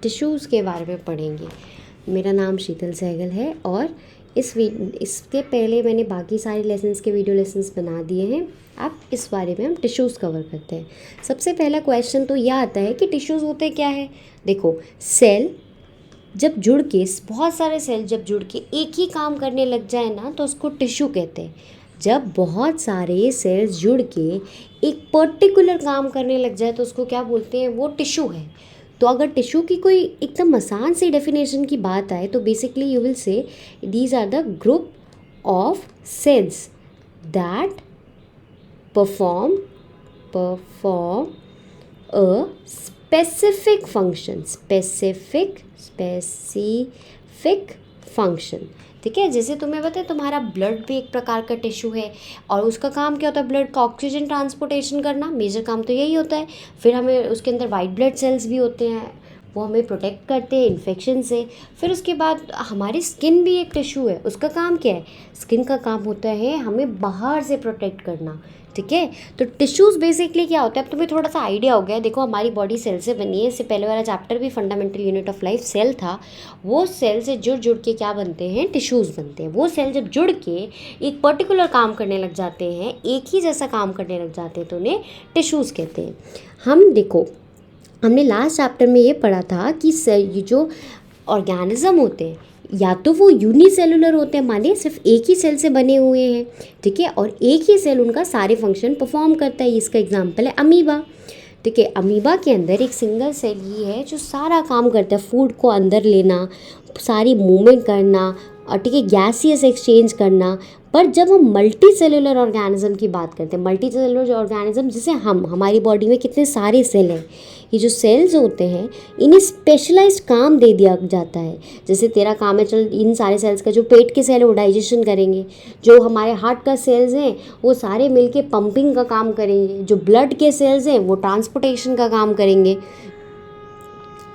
Tissues के बारे में पढ़ेंगे। मेरा नाम शीतल सहगल है और इसके पहले मैंने बाकी सारे लेसन्स के वीडियो लेसन्स बना दिए हैं। अब इस बारे में हम टिश्यूज़ कवर करते हैं। सबसे पहला क्वेश्चन तो यह आता है कि टिश्यूज़ होते क्या है। देखो, सेल जब जुड़ के, बहुत सारे सेल जब जुड़ के एक ही काम करने लग जाए ना, तो उसको टिश्यू कहते हैं। जब बहुत सारे सेल्स जुड़ के एक पर्टिकुलर काम करने लग जाए तो उसको क्या बोलते हैं, वो टिश्यू है। तो अगर टिश्यू की कोई एकदम आसान सी डेफिनेशन की बात आए तो basically you will say these are the group of cells that perform a specific function. ठीक है, जैसे तुम्हें पता है तुम्हारा ब्लड भी एक प्रकार का टिश्यू है और उसका काम क्या होता है, ब्लड का ऑक्सीजन ट्रांसपोर्टेशन करना, मेजर काम तो यही होता है। फिर हमें उसके अंदर वाइट ब्लड सेल्स भी होते हैं, वो हमें प्रोटेक्ट करते हैं इन्फेक्शन से। फिर उसके बाद हमारी स्किन भी एक टिश्यू है, उसका काम क्या है, स्किन का काम होता है हमें बाहर से प्रोटेक्ट करना। ठीक है, तो टिश्यूज़ बेसिकली क्या होता है, अब तुम्हें थोड़ा सा आइडिया हो गया। देखो, हमारी बॉडी सेल से बनी है। इससे पहले वाला चैप्टर भी fundamental unit of life cell था। वो सेल से जुड़ के क्या बनते हैं, टिश्यूज़ बनते हैं। वो सेल जब जुड़ के एक पर्टिकुलर काम करने लग जाते हैं, एक ही जैसा काम करने लग जाते हैं, तो उन्हें टिश्यूज़ कहते हैं। हमने लास्ट चैप्टर में ये पढ़ा था कि ये जो ऑर्गेनिज्म होते हैं या तो वो यूनिसेलुलर होते हैं, माने सिर्फ एक ही सेल से बने हुए हैं। ठीक है, और एक ही सेल उनका सारे फंक्शन परफॉर्म करता है। इसका एग्जांपल है अमीबा। ठीक है, अमीबा के अंदर एक सिंगल सेल ही है जो सारा काम करता है, फूड को अंदर लेना, सारी मूवमेंट करना, और ठीक है, गैसियस एक्सचेंज करना। पर जब हम मल्टी सेलुलर ऑर्गेनिज्म की बात करते हैं, मल्टी सेलुलर ऑर्गेनिज्म जैसे हमारी बॉडी में कितने सारे सेल हैं, ये जो सेल्स होते हैं इन्हें स्पेशलाइज्ड काम दे दिया जाता है। जैसे तेरा काम है, चल इन सारे सेल्स का, जो पेट के सेल है वो डाइजेशन करेंगे, जो हमारे हार्ट का सेल्स हैं वो सारे मिलके पंपिंग का काम करेंगे, जो ब्लड के सेल्स हैं वो ट्रांसपोर्टेशन का काम करेंगे।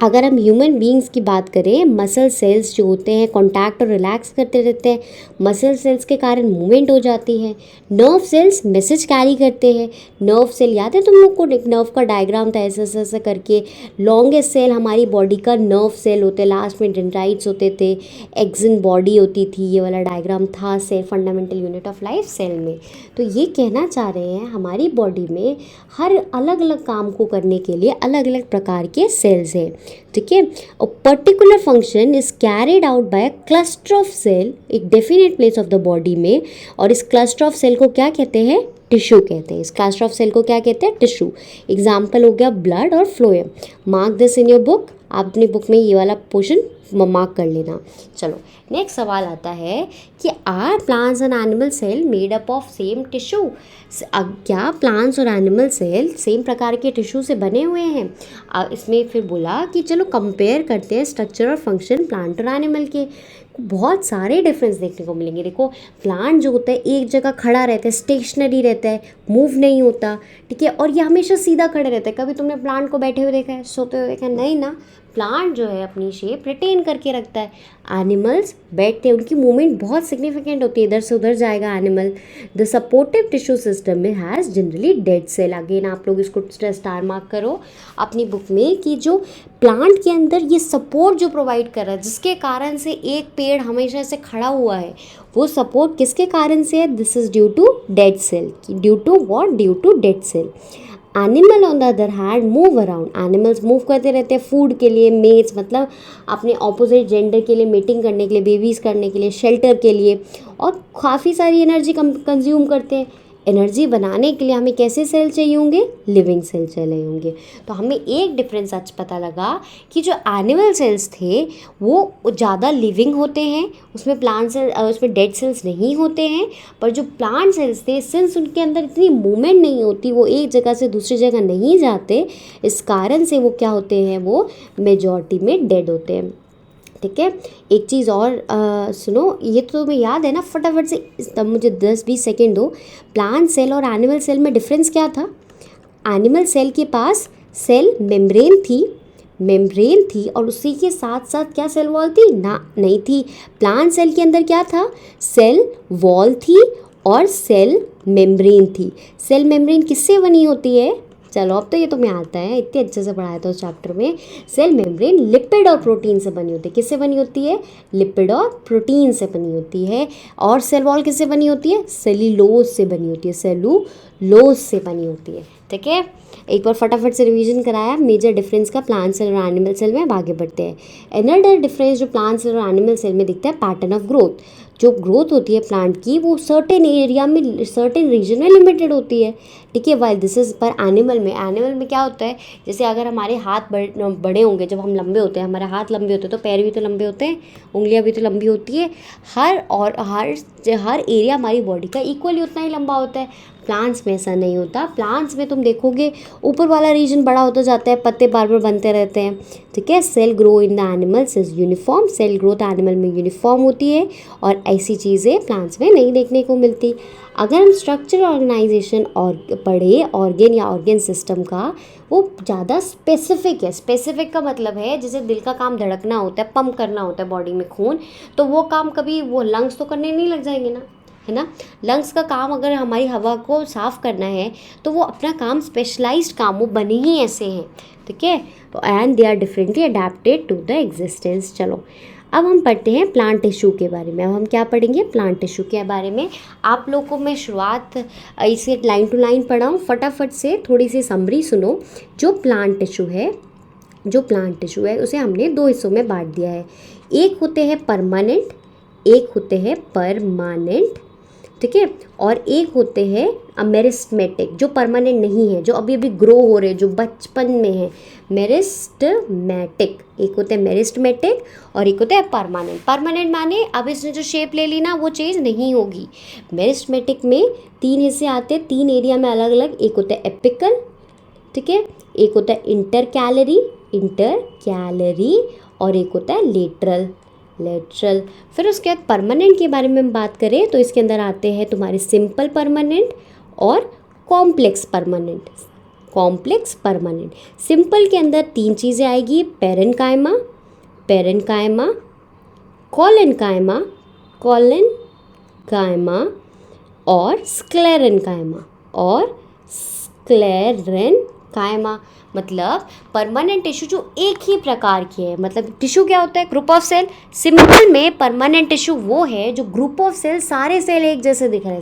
अगर हम ह्यूमन बींग्स की बात करें, मसल सेल्स जो होते हैं कॉन्टैक्ट और रिलैक्स करते रहते हैं, मसल सेल्स के कारण मूवमेंट हो जाती है। नर्व सेल्स मैसेज कैरी करते हैं। नर्व सेल याद है तुम लोग को, एक नर्व का डायग्राम था ऐसा ऐसा करके। लॉन्गेस्ट सेल हमारी बॉडी का नर्व सेल होते हैं, लास्ट में डेंड्राइट्स होते थे, एक्सन बॉडी होती थी। ये वाला डायग्राम था cell fundamental unit of life cell में। तो ये कहना चाह रहे हैं हमारी बॉडी में हर अलग अलग काम को करने के लिए अलग अलग प्रकार के सेल्स हैं। ठीक है, a particular function is carried out by a cluster of cell, एक definite place of the body में। और इस क्लस्टर ऑफ सेल को क्या कहते हैं, टिश्यू कहते हैं। इस क्लस्टर ऑफ सेल को क्या कहते हैं, टिश्यू। एग्जाम्पल हो गया ब्लड और phloem. Mark this in your book, आप अपनी बुक में ये वाला पोर्शन मार्क कर लेना। चलो, नेक्स्ट सवाल आता है कि are plants and animal cell made up of same tissue. क्या प्लांट्स और एनिमल सेल सेम प्रकार के टिश्यू से बने हुए हैं। इसमें फिर बोला कि चलो कंपेयर करते हैं स्ट्रक्चर और फंक्शन प्लांट और एनिमल के। बहुत सारे डिफरेंस देखने को मिलेंगे। देखो, प्लांट जो होता है एक जगह खड़ा रहता है, स्टेशनरी रहता है, मूव नहीं होता। ठीक है, और ये हमेशा सीधा खड़े रहता है। कभी तुमने प्लांट को बैठे हुए देखा है, सोते हुए देखा है? नहीं ना, प्लांट जो है अपनी शेप रिटेन करके रखता है। एनिमल्स बैठते हैं, उनकी मूवमेंट बहुत सिग्निफिकेंट होती है, इधर से उधर जाएगा animal. The supportive tissue system में has generally dead cell. Again आप लोग इसको स्टार मार्क करो अपनी बुक में कि जो प्लांट के अंदर ये सपोर्ट जो प्रोवाइड कर रहा है, जिसके कारण से एक पेड़ हमेशा से खड़ा हुआ है, वो सपोर्ट किसके कारण से है, this is due to dead cell. Due to what, due to dead cell. Animal on the other hand move around. Animals move करते रहते हैं फूड के लिए, मेट्स मतलब अपने ऑपोजिट जेंडर के लिए, मेटिंग करने के लिए, बेबीज़ करने के लिए, शेल्टर के लिए, और काफ़ी सारी एनर्जी कंज्यूम करते हैं। एनर्जी बनाने के लिए हमें कैसे सेल चाहिए होंगे, लिविंग सेल चाहिए होंगे। तो हमें एक डिफरेंस आज पता लगा कि जो एनिमल सेल्स थे वो ज़्यादा लिविंग होते हैं, उसमें प्लांट सेल, उसमें डेड सेल्स नहीं होते हैं। पर जो प्लांट सेल्स थे, सिंस उनके अंदर इतनी मूवमेंट नहीं होती, वो एक जगह से दूसरी जगह नहीं जाते, इस कारण से वो क्या होते हैं, वो मेजॉरिटी में डेड होते हैं। ठीक है, एक चीज़ और सुनो, ये तो तुम्हें याद है ना, फटाफट से तब मुझे 10-20 सेकेंड दो। प्लांट सेल और एनिमल सेल में डिफरेंस क्या था। एनिमल सेल के पास सेल मेम्ब्रेन थी और उसी के साथ साथ क्या सेल वॉल थी ना, नहीं थी। प्लांट सेल के अंदर क्या था, सेल वॉल थी और सेल मेम्ब्रेन थी। सेल मेम्ब्रेन किससे बनी होती है, चलो अब तो ये तुम्हें आता है, इतने अच्छे से पढ़ाया था उस चैप्टर में। सेल मेम्ब्रेन लिपिड और प्रोटीन से बनी होती है। किससे बनी होती है? लिपिड और प्रोटीन से बनी होती है। और सेल वॉल किससे बनी होती है? सेल्यूलोज से बनी होती है, सेल्यूलोज से बनी होती है। ठीक है, एक बार फटाफट से रिवीजन कराया मेजर डिफरेंस का प्लांट सेल और एनिमल सेल में। अब आगे बढ़ते हैं। अनदर डिफरेंस जो प्लांट सेल और एनिमल सेल में दिखता है, पैटर्न ऑफ ग्रोथ। जो ग्रोथ होती है प्लांट की वो सर्टेन एरिया में, सर्टेन रीजन में लिमिटेड होती है। ठीक है, वाइल दिस इज पर एनिमल में क्या होता है, जैसे अगर हमारे हाथ बड़े होंगे, जब हम लंबे होते हैं, हमारे हाथ लंबे होते हैं तो पैर भी तो लंबे होते हैं, उंगलियां भी तो लंबी होती है। हर एरिया हमारी बॉडी का इक्वली उतना ही लंबा होता है। प्लांट्स में ऐसा नहीं होता। प्लांट्स में तुम देखोगे ऊपर वाला रीजन बड़ा होता जाता है, पत्ते बार बार बनते रहते हैं। ठीक है, cell grow in the animals is uniform. Cell growth animal में यूनिफॉर्म होती है और ऐसी चीज़ें प्लांट्स में नहीं देखने को मिलती। अगर हम स्ट्रक्चर ऑर्गेनाइजेशन और पढ़े ऑर्गेन या ऑर्गेन सिस्टम का, वो ज़्यादा स्पेसिफिक है। स्पेसिफिक का मतलब है जैसे दिल का काम धड़कना होता है, पंप करना होता है बॉडी में खून, तो वो काम कभी वो लंग्स तो करने नहीं लग जाएंगे ना, है ना। लंग्स का काम अगर हमारी हवा को साफ़ करना है तो वो अपना काम स्पेशलाइज्ड काम, वो बने ही ऐसे हैं। ठीक है, तो and they are differently adapted to the existence. चलो अब हम पढ़ते हैं प्लांट टिश्यू के बारे में। अब हम क्या पढ़ेंगे? प्लांट टिश्यू के बारे में। आप लोगों को मैं शुरुआत इसे लाइन टू लाइन पढ़ाऊँ, फटाफट से थोड़ी सी समरी सुनो। जो प्लांट टिश्यू है उसे हमने दो हिस्सों में बांट दिया है। एक होते हैं परमानेंट, एक होते हैं परमानेंट। ठीक है, और एक होते हैं मेरिस्टेमेटिक, जो परमानेंट नहीं है, जो अभी अभी ग्रो हो रहे, जो बचपन में है, मेरिस्टेमेटिक। एक होता है मेरिस्टेमेटिक और एक होता है परमानेंट। परमानेंट माने अब इसने जो शेप ले ली ना वो चेंज नहीं होगी। मेरिस्टेमेटिक में 3 हिस्से आते हैं, 3 एरिया में अलग अलग। एक होता है एपिकल, ठीक है, एक होता है इंटरकैलरी और एक होता है लेटरल। फिर उसके बाद परमानेंट के बारे में हम बात करें तो इसके अंदर आते हैं तुम्हारे सिंपल परमानेंट और कॉम्प्लेक्स परमानेंट। सिंपल के अंदर 3 चीज़ें आएगी, पेरेन्काइमा, कोलेनकाइमा और स्क्लेरेनकाइमा। मतलब परमानेंट टिश्यू जो एक ही प्रकार के है, मतलब टिश्यू क्या होता है? Group of cell. सिंपल में परमानेंट टिश्यू वो है जो ग्रुप ऑफ सेल, सारे सेल एक जैसे दिख रहे हैं,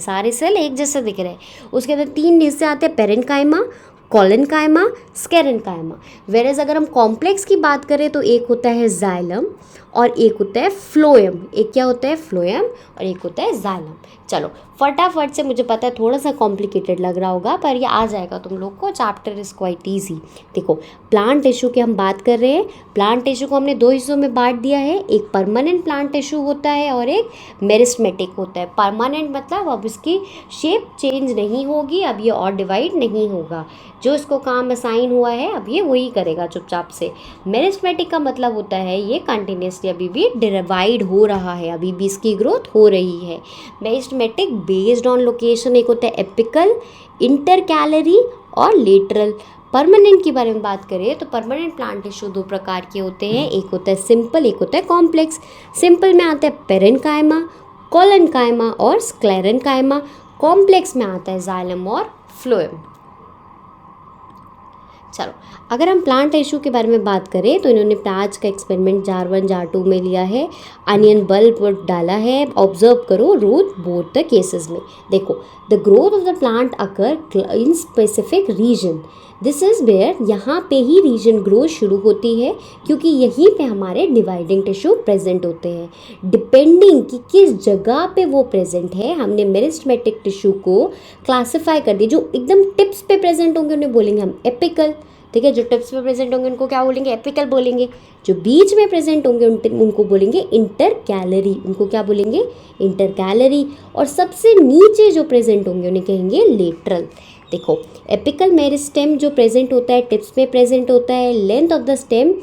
उसके अंदर 3 हिस्से आते हैं, पेरेन्काइमा, कोलेनकाइमा, स्क्लेरेनकाइमा। वेरेज अगर हम कॉम्प्लेक्स की बात करें तो एक होता है जाइलम और एक होता है फ्लोएम। एक क्या होता है? फ्लोएम और एक होता है जाइलम। चलो फटाफट से, मुझे पता है थोड़ा सा कॉम्प्लिकेटेड लग रहा होगा पर ये आ जाएगा तुम लोग को, चैप्टर इज़ क्वाइट ईजी। देखो प्लांट टिश्यू की हम बात कर रहे हैं। प्लांट टिश्यू को हमने 2 हिस्सों में बांट दिया है, एक परमानेंट प्लांट टिश्यू होता है और एक मेरिस्टेमेटिक होता है। परमानेंट मतलब अब इसकी शेप चेंज नहीं होगी, अब ये और डिवाइड नहीं होगा, जो इसको काम असाइन हुआ है अब ये वही करेगा चुपचाप से। मेरिस्टेमेटिक का मतलब होता है ये कंटिन्यूसली अभी भी डिवाइड हो रहा है, अभी भी इसकी ग्रोथ हो रही है। मेरिस्टेमेटिक बेस्ड ऑन लोकेशन, एक होता है एपिकल, इंटरकैलरी और लेटरल। परमानेंट के बारे में बात करें तो परमानेंट प्लांट टिश्यू 2 प्रकार के होते हैं, एक होता है सिंपल, एक होता है कॉम्प्लेक्स। सिंपल में आता है पेरेन्काइमा, कोलेनकाइमा और स्क्लेरेनकाइमा। कॉम्प्लेक्स में आता है जाइलम और फ्लोएम। चलो अगर हम प्लांट टिश्यू के बारे में बात करें तो इन्होंने प्याज का एक्सपेरिमेंट जार 1 जार 2 में लिया है, अनियन बल्ब डाला है। ऑब्जर्व करो रूट बोथ द केसेस में। देखो the growth of the plant occur in specific region, this is where, यहाँ पे ही रीजन ग्रोथ शुरू होती है क्योंकि यहीं पे हमारे डिवाइडिंग टिश्यू प्रेजेंट होते हैं। डिपेंडिंग कि किस जगह पे वो प्रेजेंट है, हमने मेरिस्टेमेटिक टिश्यू को क्लासिफाई कर दिया। जो एकदम टिप्स पे प्रेजेंट होंगे उन्हें बोलेंगे हम एपिकल, ठीक है, जो टिप्स पे प्रेजेंट होंगे उनको क्या बोलेंगे? एपिकल बोलेंगे। जो बीच में प्रेजेंट होंगे उनको बोलेंगे इंटरकैलरी, उनको क्या बोलेंगे? इंटरकैलरी। और सबसे नीचे जो प्रेजेंट होंगे उन्हें कहेंगे लेटरल। देखो एपिकल मेरिस्टेम जो प्रेजेंट होता है, टिप्स में प्रेजेंट होता है, लेंथ ऑफ द स्टेम,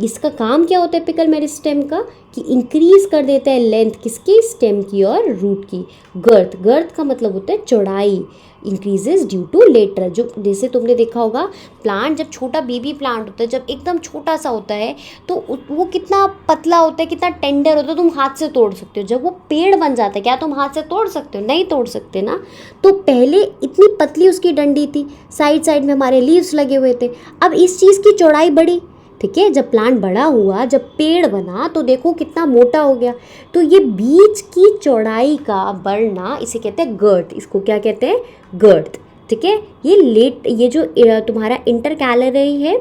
इसका काम क्या होता है एपिकल मेरिस्टेम का? कि इंक्रीज कर देता है लेंथ किसकी? स्टेम की और रूट की। गर्थ का मतलब होता है चौड़ाई, इंक्रीजेज ड्यू टू लेटरल। जो जैसे तुमने देखा होगा प्लांट जब छोटा बेबी प्लांट होता है, जब एकदम छोटा सा होता है तो वो कितना पतला होता है, कितना टेंडर होता है, तुम हाथ से तोड़ सकते हो। जब वो पेड़ बन जाता है। क्या तुम हाथ से तोड़ सकते हो? नहीं तोड़ सकते ना। तो पहले इतनी पतली उसकी डंडी थी, साइड साइड में हमारे लीव्स लगे हुए थे। अब इस चीज़ की चौड़ाई बढ़ी, ठीक है, जब प्लांट बड़ा हुआ, जब पेड़ बना, तो देखो कितना मोटा हो गया। तो ये बीच की चौड़ाई का बढ़ना इसे कहते हैं गर्थ। इसको क्या कहते हैं? गर्थ, ठीक है। ये जो तुम्हारा इंटरकैलरी है,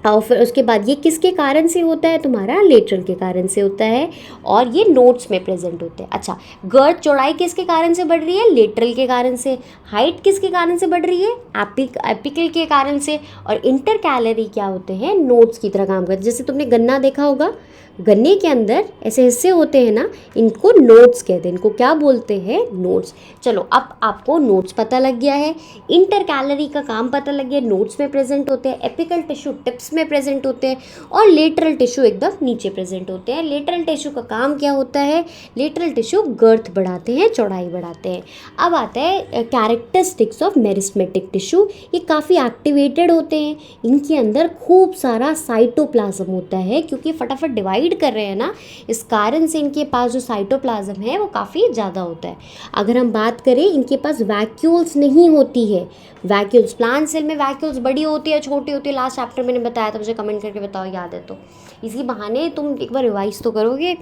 और फिर उसके बाद ये किसके कारण से होता है? तुम्हारा लेटरल के कारण से होता है, और ये नोट्स में प्रेजेंट होते हैं। अच्छा, गर्थ चौड़ाई किसके कारण से बढ़ रही है? लेटरल के कारण से। हाइट किसके कारण से बढ़ रही है? एपिकल के कारण से। और इंटरकैलरी क्या होते हैं? नोट्स की तरह काम करते हैं। जैसे तुमने गन्ना देखा होगा, गन्ने के अंदर ऐसे हिस्से होते हैं ना, इनको नोट्स कहते हैं। इनको क्या बोलते हैं? नोट्स। चलो, अब आपको नोट्स पता लग गया है, इंटरकैलरी का काम पता लग गया, नोट्स में प्रेजेंट होते हैं, एपिकल टिश्यू टिप्स में प्रेजेंट होते हैं, और लेटरल टिश्यू एकदम नीचे प्रेजेंट होते हैं। लेटरल टिश्यू का काम क्या होता है? लेटरल टिश्यू गर्थ बढ़ाते हैं, चौड़ाई बढ़ाते हैं। अब आता है कैरेक्टरिस्टिक्स ऑफ मेरिस्टेमेटिक टिश्यू। ये काफ़ी एक्टिवेटेड होते हैं, इनके अंदर खूब सारा साइटोप्लाज्म होता है, क्योंकि फटाफट डिवाइड कर रहे हैं ना, इस कारण से इनके पास जो साइटोप्लाज्म है वो काफ़ी ज़्यादा होता है। अगर हम बात करें, इनके पास वैक्यूल्स नहीं होती है। वैक्यूल्स, प्लांट सेल में वैक्यूल्स बड़ी होती है, छोटी होती है, लास्ट चैप्टर मैंने बताया था, मुझे कमेंट करके बताओ याद है तो। इसी बहाने तुम एक बार रिवाइज तो करोगे।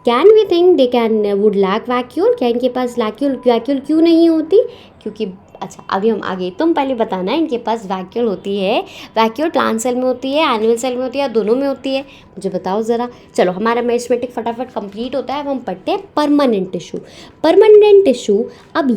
Can we think they can would lack vacuole? क्या इनके पास वैक्यूल क्यों नहीं होती? क्योंकि अच्छा, अभी हम आगे, तुम पहले बताना इनके पास वैक्यूल होती है। वैक्यूल प्लांट सेल में होती है, एनिमल सेल में होती है, या दोनों में होती है? मुझे बताओ ज़रा। चलो, हमारा मेरिस्टेमेटिक फटाफट कंप्लीट होता है। अब हम पढ़ते हैं परमानेंट टिश्यू। परमानेंट टिश्यू, अब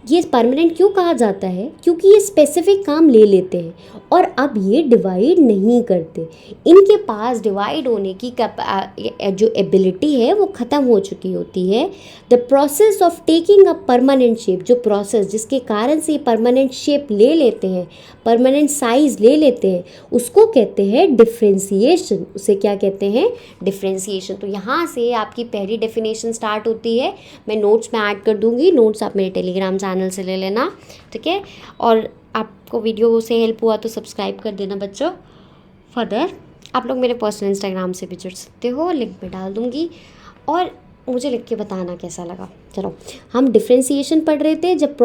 ये परमानेंट क्यों कहा जाता है? क्योंकि ये स्पेसिफिक काम ले लेते हैं, और अब ये डिवाइड नहीं करते। इनके पास डिवाइड होने की जो एबिलिटी है वो ख़त्म हो चुकी होती है। The process of taking a permanent shape, जो प्रोसेस जिसके कारण से ये परमानेंट शेप ले लेते हैं, परमानेंट साइज ले लेते हैं, उसको कहते हैं डिफ्रेंसिएशन। उसे क्या कहते हैं? डिफ्रेंसिएशन। तो यहाँ से आपकी पहली डेफिनेशन स्टार्ट होती है। मैं नोट्स में ऐड कर दूँगी, नोट्स आप मेरे टेलीग्राम चैनल से ले लेना, ठीक है। और आपको वीडियो से हेल्प हुआ तो सब्सक्राइब कर देना बच्चों। फर्दर आप लोग मेरे पर्सनल इंस्टाग्राम से भी जुड़ सकते हो, लिंक में डाल दूँगी, और मुझे लिख के बताना कैसा लगा। चलो, हम डिफ्रेंसिएशन पढ़ रहे थे। जब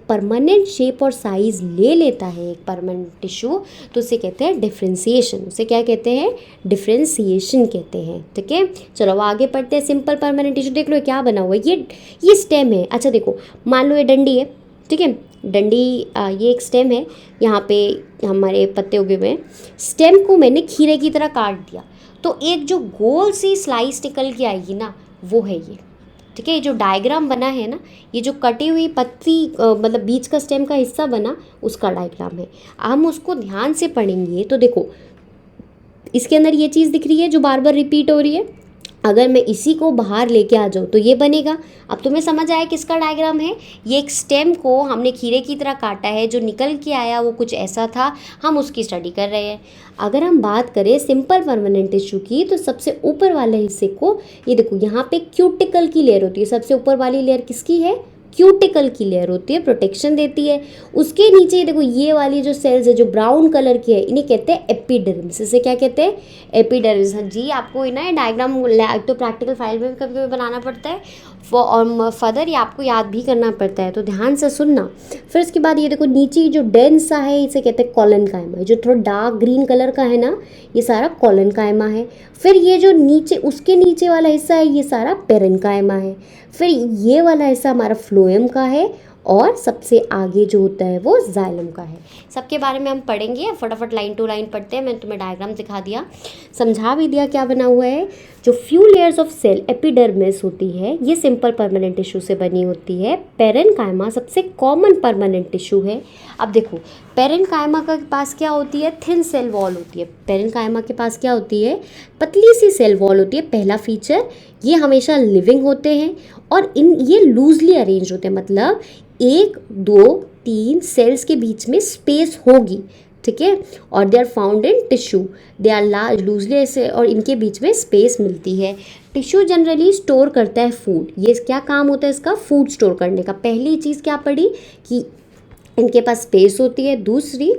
परमानेंट शेप और साइज़ ले लेता है एक परमानेंट टिश्यू, तो उसे कहते हैं डिफ्रेंसिएशन। उसे क्या कहते हैं? डिफ्रेंसिएशन कहते हैं, ठीक है। चलो, अब आगे पढ़ते हैं। सिंपल परमानेंट टिश्यू देख लो क्या बना हुआ है, ये स्टेम है। अच्छा देखो, मान लो ये डंडी है, ठीक है, डंडी, ये एक स्टेम है, यहाँ पे हमारे पत्ते उगे हुए हैं। स्टेम को मैंने खीरे की तरह काट दिया, तो एक जो गोल सी स्लाइस निकल के आएगी ना, वो है ये, ठीक है। ये जो डायग्राम बना है ना, ये जो कटी हुई पत्ती मतलब बीच का स्टेम का हिस्सा बना, उसका डायग्राम है। हम उसको ध्यान से पढ़ेंगे तो देखो, इसके अंदर ये चीज़ दिख रही है जो बार बार रिपीट हो रही है। अगर मैं इसी को बाहर लेके आ जाऊँ तो ये बनेगा। अब तुम्हें समझ आया किसका डायग्राम है? ये एक स्टेम को हमने खीरे की तरह काटा है, जो निकल के आया वो कुछ ऐसा था, हम उसकी स्टडी कर रहे हैं। अगर हम बात करें सिंपल परमानेंट टिश्यू की, तो सबसे ऊपर वाले हिस्से को, ये देखो यहाँ पे क्यूटिकल की लेयर होती है। सबसे ऊपर वाली लेयर किसकी है? क्यूटिकल की लेयर होती है, प्रोटेक्शन देती है। उसके नीचे देखो, ये वाली जो सेल्स है जो ब्राउन कलर की है, इन्हें कहते हैं एपिडर्मिस। इसे क्या कहते हैं? एपिडर्मिस। हाँ जी, आपको ना ये डायग्राम तो प्रैक्टिकल फाइल में भी कभी कभी बनाना पड़ता है, और फर्दर ये आपको याद भी करना पड़ता है, तो ध्यान से सुनना। फिर उसके बाद ये देखो, नीचे जो डेंस सा है, इसे कहते हैं कॉलनकाइमा। जो थोड़ा डार्क ग्रीन कलर का है ना, ये सारा कॉलनकाइमा है। फिर ये जो नीचे, उसके नीचे वाला हिस्सा है, ये सारा पेरेन्काइमा है। फिर ये वाला हिस्सा हमारा फ्लोएम का है, और सबसे आगे जो होता है वो जाइलम का है। सबके बारे में हम पढ़ेंगे, फटाफट लाइन टू लाइन पढ़ते हैं। मैंने तुम्हें डायग्राम दिखा दिया, समझा भी दिया क्या बना हुआ है। जो few layers of cell epidermis होती है, ये सिंपल परमानेंट टिश्यू से बनी होती है। पेरेन्काइमा सबसे कॉमन परमानेंट टिश्यू है। अब देखो, पेरेन्काइमा के पास क्या होती है? थिन सेल वॉल होती है। पेरेन्काइमा के पास क्या होती है? पतली सी सेल वॉल होती है। पहला फीचर, ये हमेशा लिविंग होते हैं, और ये लूजली अरेंज होते हैं, मतलब 1 2 3 सेल्स के बीच में स्पेस होगी, ठीक है। और they are found in tissue, they are large loosely ऐसे, और इनके बीच में स्पेस मिलती है। टिश्यू जनरली स्टोर करता है फूड। ये क्या काम होता है इसका? फूड स्टोर करने का। पहली चीज़ क्या पढ़ी कि इनके पास स्पेस होती है। दूसरी,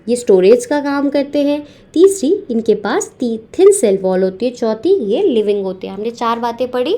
ये स्टोरेज का काम करते हैं। तीसरी, इनके पास थिन सेल वॉल होती है। चौथी, ये लिविंग होते हैं। हमने 4 बातें पढ़ी।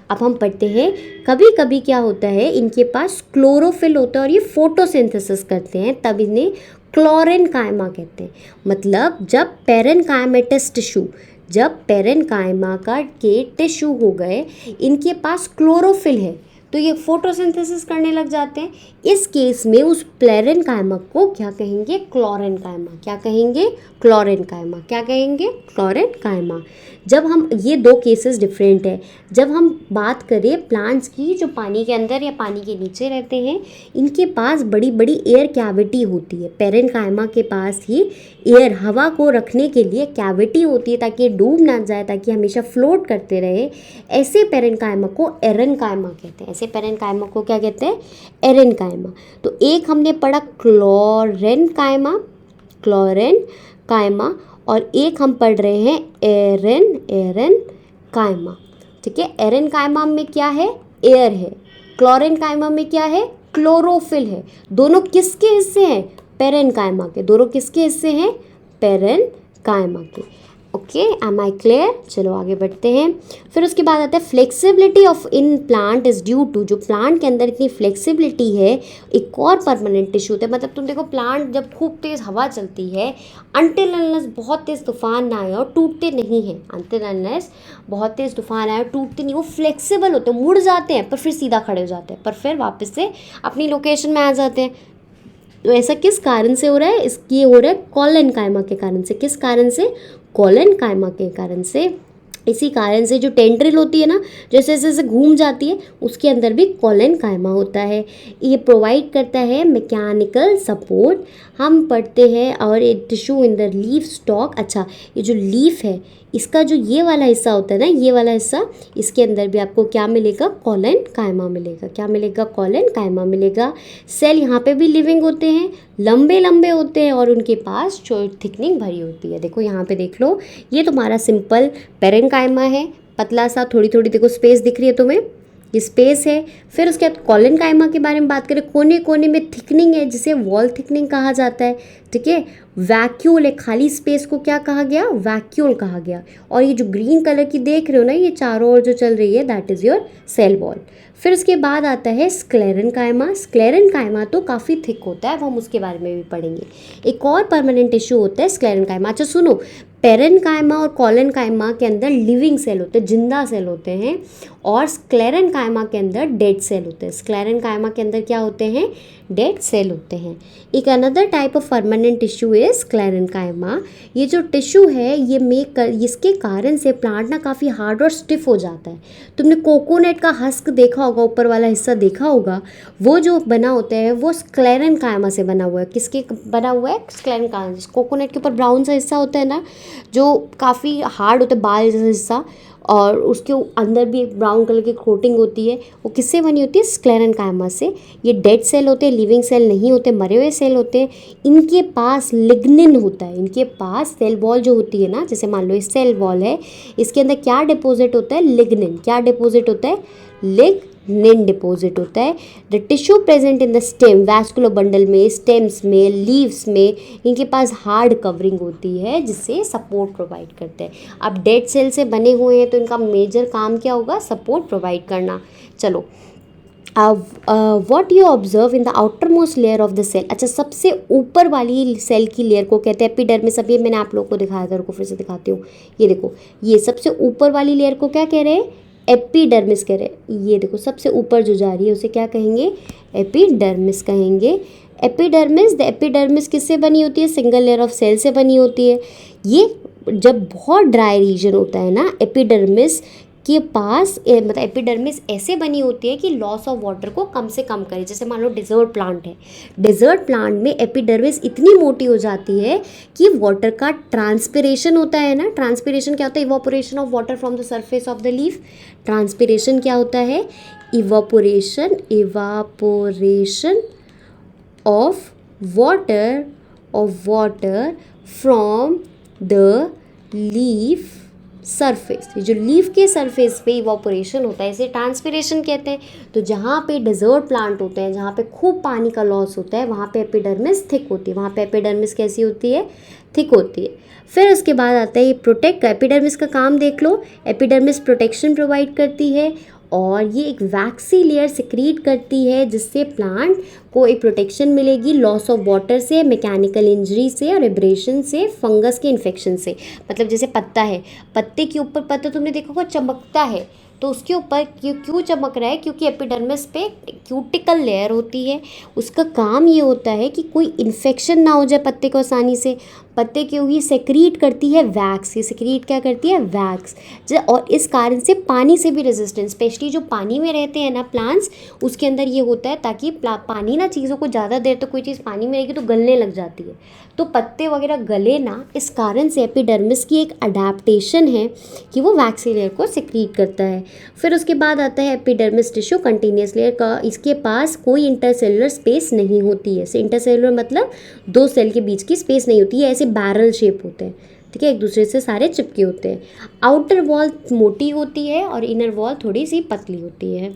अब हम पढ़ते हैं कभी कभी क्या होता है, इनके पास क्लोरोफिल होता है और ये फोटोसिंथेसिस करते हैं, तब इन्हें क्लोरेनकाइमा कहते हैं। मतलब जब पेरेनकाइमेटस टिश्यू, जब पेरेनकाइमा का के टिश्यू हो गए, इनके पास क्लोरोफिल है तो ये फोटोसिंथेसिस करने लग जाते हैं। इस केस में उस प्लेरेनकाइमा को क्या कहेंगे? क्लोरेनकाइमा। क्या कहेंगे? क्लोरेनकाइमा। क्या कहेंगे? क्लोरेनकाइमा। जब हम, ये 2 केसेस डिफरेंट है। जब हम बात करें प्लांट्स की जो पानी के अंदर या पानी के नीचे रहते हैं, इनके पास बड़ी बड़ी एयर कैविटी होती है। पेरेनकाइमा के पास ही एयर, हवा को रखने के लिए कैविटी होती है ताकि डूब ना जाए, ताकि हमेशा फ्लोट करते रहे। ऐसे पेरेनकाइमा को एरेनकाइमा कहते हैं। ऐसे पेरेनकाइमा को क्या कहते हैं? एरेनकाइमा। तो एक हमने पढ़ा क्लोरेनकाइमा, क्लोरेनकाइमा, और एक हम पढ़ रहे हैं एरेनकाइमा। ठीक है, एरेनकाइमा में क्या है? एयर है। क्लोरेनकाइमा में क्या है? क्लोरोफिल है। दोनों किसके हिस्से हैं? पेरेनकाइमा के। दोनों किसके हिस्से हैं? पेरेनकाइमा के। Okay, am I clear? चलो आगे बढ़ते हैं। फिर उसके बाद आता है flexibility of in plant is due to, जो प्लांट के अंदर इतनी फ्लेक्सिबिलिटी है, एक और परमानेंट टिश्यू होता है। मतलब तुम देखो, प्लांट जब खूब तेज़ हवा चलती है, अनटिल अनलेस बहुत तेज़ तूफान ना आए, और टूटते नहीं हैं, अनटिल अनलेस बहुत तेज़ तूफान आए और टूटते नहीं, वो फ्लेक्सिबल होते हैं, मुड़ जाते हैं पर फिर सीधा खड़े हो जाते हैं, पर फिर वापस से अपनी लोकेशन में आ जाते हैं। तो ऐसा किस कारण से हो रहा है? ये हो रहा है कॉलेनकाइमा के कारण से। किस कारण से? कॉलेनकाइमा के कारण से। इसी कारण से जो टेंड्रिल होती है ना, जैसे जैसे घूम जाती है, उसके अंदर भी कॉलेनकाइमा होता है। ये प्रोवाइड करता है मैकेनिकल सपोर्ट। हम पढ़ते हैं, और ये tissue in the leaf stock. अच्छा, ये जो लीफ है, इसका जो ये वाला हिस्सा होता है ना, ये वाला हिस्सा, इसके अंदर भी आपको क्या मिलेगा? कॉलेनकाइमा मिलेगा। क्या मिलेगा? कॉलेनकाइमा मिलेगा। सेल यहाँ पे भी लिविंग होते हैं, लंबे लंबे होते हैं, और उनके पास थिकनिंग भरी होती है। देखो यहाँ पे देख लो, ये तुम्हारा सिंपल पेरेनकाइमा है, पतला सा, थोड़ी थोड़ी देखो स्पेस दिख रही है तुम्हें, ये स्पेस है। फिर उसके बाद कॉलेनकाइमा के बारे में बात करें, कोने कोने में थिकनिंग है, जिसे वॉल थिकनिंग कहा जाता है। ठीक है, वैक्यूल है, खाली स्पेस को क्या कहा गया? वैक्यूल कहा गया। और ये जो ग्रीन कलर की देख रहे हो ना, ये चारों ओर जो चल रही है, that is your cell wall. फिर उसके बाद आता है स्क्लेरेनकाइमा। स्क्लेरेनकाइमा तो काफ़ी थिक होता है, वो हम उसके बारे में भी पढ़ेंगे। एक और परमानेंट टिश्यू होता है स्क्लेरेनकाइमा। अच्छा सुनो, पेरेनकाइमा और कॉलेनकाइमा के अंदर लिविंग सेल होते हैं, जिंदा सेल होते हैं, और स्क्लेरेनकाइमा के अंदर डेड सेल होते हैं। स्क्लेरेनकाइमा के अंदर क्या होते हैं? डेड सेल होते हैं। एक another type of permanent tissue है स्क्लेरेनकाइमा। ये जो टिश्यू है, ये इसके कारण से प्लांट ना काफ़ी हार्ड और स्टिफ हो जाता है। तुमने कोकोनट का हस्क देखा होगा, ऊपर वाला हिस्सा देखा होगा, वो जो बना होता है वो स्क्लेरेनकाइमा से बना हुआ है। किसके बना हुआ है? स्क्लेरेनकाइमा। कोकोनट के ऊपर ब्राउन सा हिस्सा होता है ना, जो काफ़ी हार्ड होता है, बाल जैसा हिस्सा, और उसके अंदर भी एक ब्राउन कलर की कोटिंग होती है, वो किससे बनी होती है? स्क्लेरेनकाइमा से। ये डेड सेल होते हैं, लिविंग सेल नहीं होते, मरे हुए सेल होते हैं। इनके पास लिग्निन होता है। इनके पास सेल वॉल जो होती है ना, जैसे मान लो ये सेल वॉल है, इसके अंदर क्या डिपॉजिट होता है? लिग्निन। क्या डिपॉजिट होता है? लिग्निन डिपॉजिट होता है। The tissue present in the stem, vascular bundle में, स्टेम्स में, लीव्स में, इनके पास हार्ड कवरिंग होती है जिससे सपोर्ट प्रोवाइड करते हैं। अब डेड सेल से बने हुए हैं तो इनका मेजर काम क्या होगा? सपोर्ट प्रोवाइड करना। चलो, what you observe in the outermost layer of the cell. अच्छा, सबसे ऊपर वाली सेल की लेयर को कहते हैं एपिडर्मिस। अभी मैंने आप लोगों को दिखाया था, उनको फिर से दिखाती हूँ। ये देखो, ये सबसे ऊपर वाली लेयर को क्या कह रहे हैं? एपिडर्मिस कह रहे हैं। ये देखो, सबसे ऊपर जो जा रही है उसे क्या कहेंगे? एपिडर्मिस कहेंगे। एपिडर्मिस, द एपिडर्मिस किससे बनी होती है? सिंगल लेयर ऑफ सेल से बनी होती है। ये जब बहुत ड्राई रीजन होता है ना, एपिडर्मिस के पास मतलब एपिडर्मिस ऐसे बनी होती है कि लॉस ऑफ वाटर को कम से कम करे। जैसे मान लो डेजर्ट प्लांट है, डेजर्ट प्लांट में एपिडर्मिस इतनी मोटी हो जाती है कि वाटर का ट्रांसपिरेशन होता है ना। ट्रांसपिरेशन क्या होता है? Evaporation of water from the surface of the leaf. Transpiration क्या होता है? Evaporation of water from the leaf surface, ये जो लीफ के सरफेस पे इवापोरेशन होता है इसे ट्रांसपिरेशन कहते हैं। तो जहाँ पे डेजर्ट प्लांट होते हैं, जहाँ पे खूब पानी का लॉस होता है, वहाँ पे एपिडर्मिस थिक होती है। वहाँ पे एपिडर्मिस कैसी होती है? थिक होती है। फिर उसके बाद आता है ये प्रोटेक्ट, एपिडर्मिस का काम देख लो। एपिडर्मिस प्रोटेक्शन प्रोवाइड करती है और ये एक वैक्सी लेयर सिक्रीट करती है जिससे प्लांट को एक प्रोटेक्शन मिलेगी लॉस ऑफ वाटर से, मैकेनिकल इंजरी से और एब्रेशन से, फंगस के इन्फेक्शन से। मतलब जैसे पत्ता है, पत्ते के ऊपर पत्ता तुमने देखा होगा चमकता है, तो उसके ऊपर क्यों चमक रहा है? क्योंकि एपिडर्मिस पे क्यूटिकल लेयर होती है। उसका काम ये होता है कि कोई इन्फेक्शन ना हो जाए पत्ते को आसानी से। पत्ते क्यों ही सेक्रीट करती है वैक्स, ये सेक्रीट क्या करती है? वैक्स। और इस कारण से पानी से भी रेजिस्टेंस, स्पेशली जो पानी में रहते हैं ना प्लांट्स, उसके अंदर ये होता है ताकि पानी ना चीज़ों को ज़्यादा देर तक कोई चीज़ पानी में रहेगी तो गलने लग जाती है, तो पत्ते वगैरह गले ना। इस कारण से एपिडर्मिस की एक अडेप्टेशन है कि वो वैक्सी लेयर को सिक्रीट करता है। फिर उसके बाद आता है एपिडर्मिस टिश्यू कंटिन्यूस लेयर का, इसके पास कोई इंटरसेलुलर स्पेस नहीं होती है। इंटरसेलुलर मतलब दो सेल के बीच की स्पेस नहीं होती है, ऐसे बैरल शेप होते हैं, ठीक है, एक दूसरे से सारे चिपके होते हैं। आउटर वॉल मोटी होती है और इनर वॉल थोड़ी सी पतली होती है।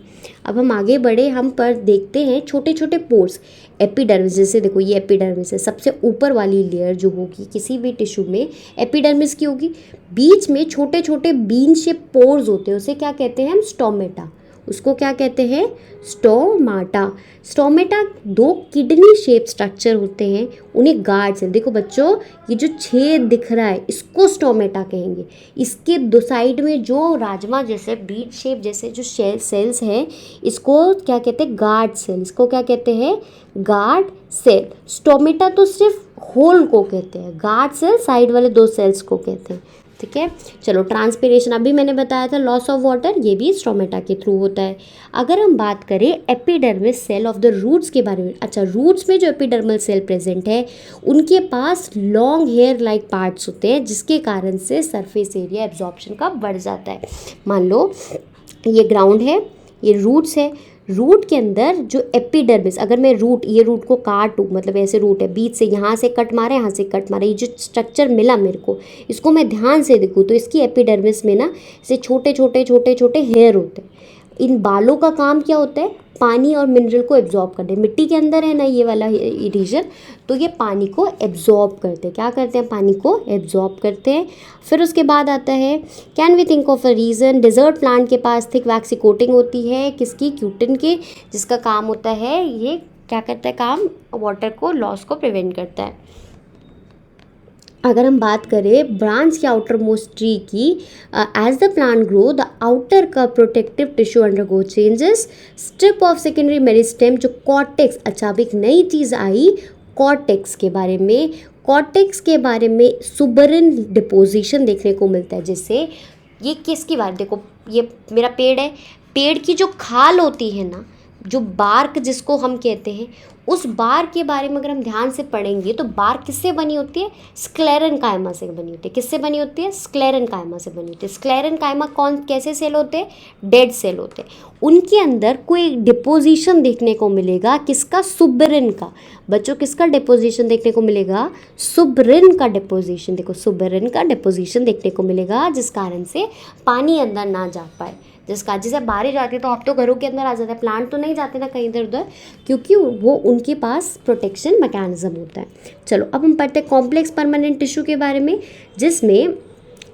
अब हम आगे बढ़े, हम पर देखते हैं छोटे छोटे पोर्स एपिडर्मिस। जैसे देखो ये एपिडर्मिस है, सबसे ऊपर वाली लेयर जो होगी किसी भी टिश्यू में एपिडर्मिस की होगी। बीच में छोटे छोटे बीन शेप पोर्स होते हैं, उसे क्या कहते हैं हम? स्टोमेटा। उसको क्या कहते हैं? स्टोमाटा। स्टोमेटा दो किडनी शेप स्ट्रक्चर होते हैं, उन्हें गार्ड सेल, देखो बच्चों ये जो छेद दिख रहा है इसको स्टोमेटा कहेंगे। इसके दो साइड में जो राजमा जैसे बीट शेप जैसे जो सेल्स हैं इसको क्या कहते हैं? Guard cell. इसको क्या कहते हैं? Guard cell. स्टोमेटा तो सिर्फ होल को कहते हैं, गार्ड सेल साइड वाले दो सेल्स को कहते हैं, ठीक है। चलो ट्रांसपिरेशन अभी मैंने बताया था, लॉस ऑफ वाटर, ये भी स्टोमेटा के थ्रू होता है। अगर हम बात करें epidermis cell of the roots के बारे में, अच्छा रूट्स में जो एपिडर्मल सेल प्रेजेंट है उनके पास लॉन्ग हेयर लाइक पार्ट्स होते हैं जिसके कारण से सरफेस एरिया एब्जॉर्प्शन का बढ़ जाता है। मान लो ये ग्राउंड है, ये रूट्स है, रूट के अंदर जो एपिडर्मिस, अगर मैं ये रूट को काटूँ, मतलब ऐसे रूट है, बीच से यहाँ से कट मारे यहाँ से कट मारे, ये जो स्ट्रक्चर मिला मेरे को, इसको मैं ध्यान से देखूँ तो इसकी एपिडर्मिस में ना ऐसे छोटे छोटे छोटे छोटे हेयर होते हैं। इन बालों का काम क्या होता है? पानी और मिनरल को एब्जॉर्ब करते हैं। मिट्टी के अंदर है ना ये वाला रीजन, तो ये पानी को एब्जॉर्ब करते हैं। क्या करते हैं? पानी को एब्जॉर्ब करते हैं। फिर उसके बाद आता है can we think of a reason, desert plant के पास थिक वैक्सी कोटिंग होती है, किसकी? क्यूटिन की, जिसका काम होता है ये क्या करता है काम? वाटर को लॉस को प्रिवेंट करता है। अगर हम बात करें ब्रांच की आउटर मोस्ट ट्री की, as the plant grow the outer का protective tissue undergo changes, strip of secondary meristem जो कॉर्टेक्स, अच्छा अब एक नई चीज़ आई कॉर्टेक्स के बारे में। कॉर्टेक्स के बारे में सुबरन डिपोजिशन देखने को मिलता है, जिससे ये किसकी बात, देखो ये मेरा पेड़ है, पेड़ की जो खाल होती है ना, जो बार्क जिसको हम कहते हैं, उस बार्क के बारे में अगर हम ध्यान से पढ़ेंगे तो बार्क किससे बनी होती है? स्क्लेरन कायमा से बनी होती है। किससे बनी होती है? स्क्लेरन कायमा से बनी होती है। स्क्लेरन कायमा कैसे सेल होते हैं? डेड सेल होते हैं। उनके अंदर कोई डिपोजिशन देखने को मिलेगा, किसका? सुबरिन का। बच्चों किसका डिपोजिशन देखने को मिलेगा? सुबरिन का डिपोजिशन। देखो सुबरिन का डिपोजिशन देखने को मिलेगा, जिस कारण से पानी अंदर ना जा पाए। जिसका जैसे बारिश आती है तो आप तो घरों के अंदर आ जाते हैं, प्लांट तो नहीं जाते ना कहीं इधर उधर, क्योंकि वो उनके पास प्रोटेक्शन मैकेनिज्म होता है। चलो अब हम पढ़ते हैं कॉम्प्लेक्स परमानेंट टिश्यू के बारे में, जिसमें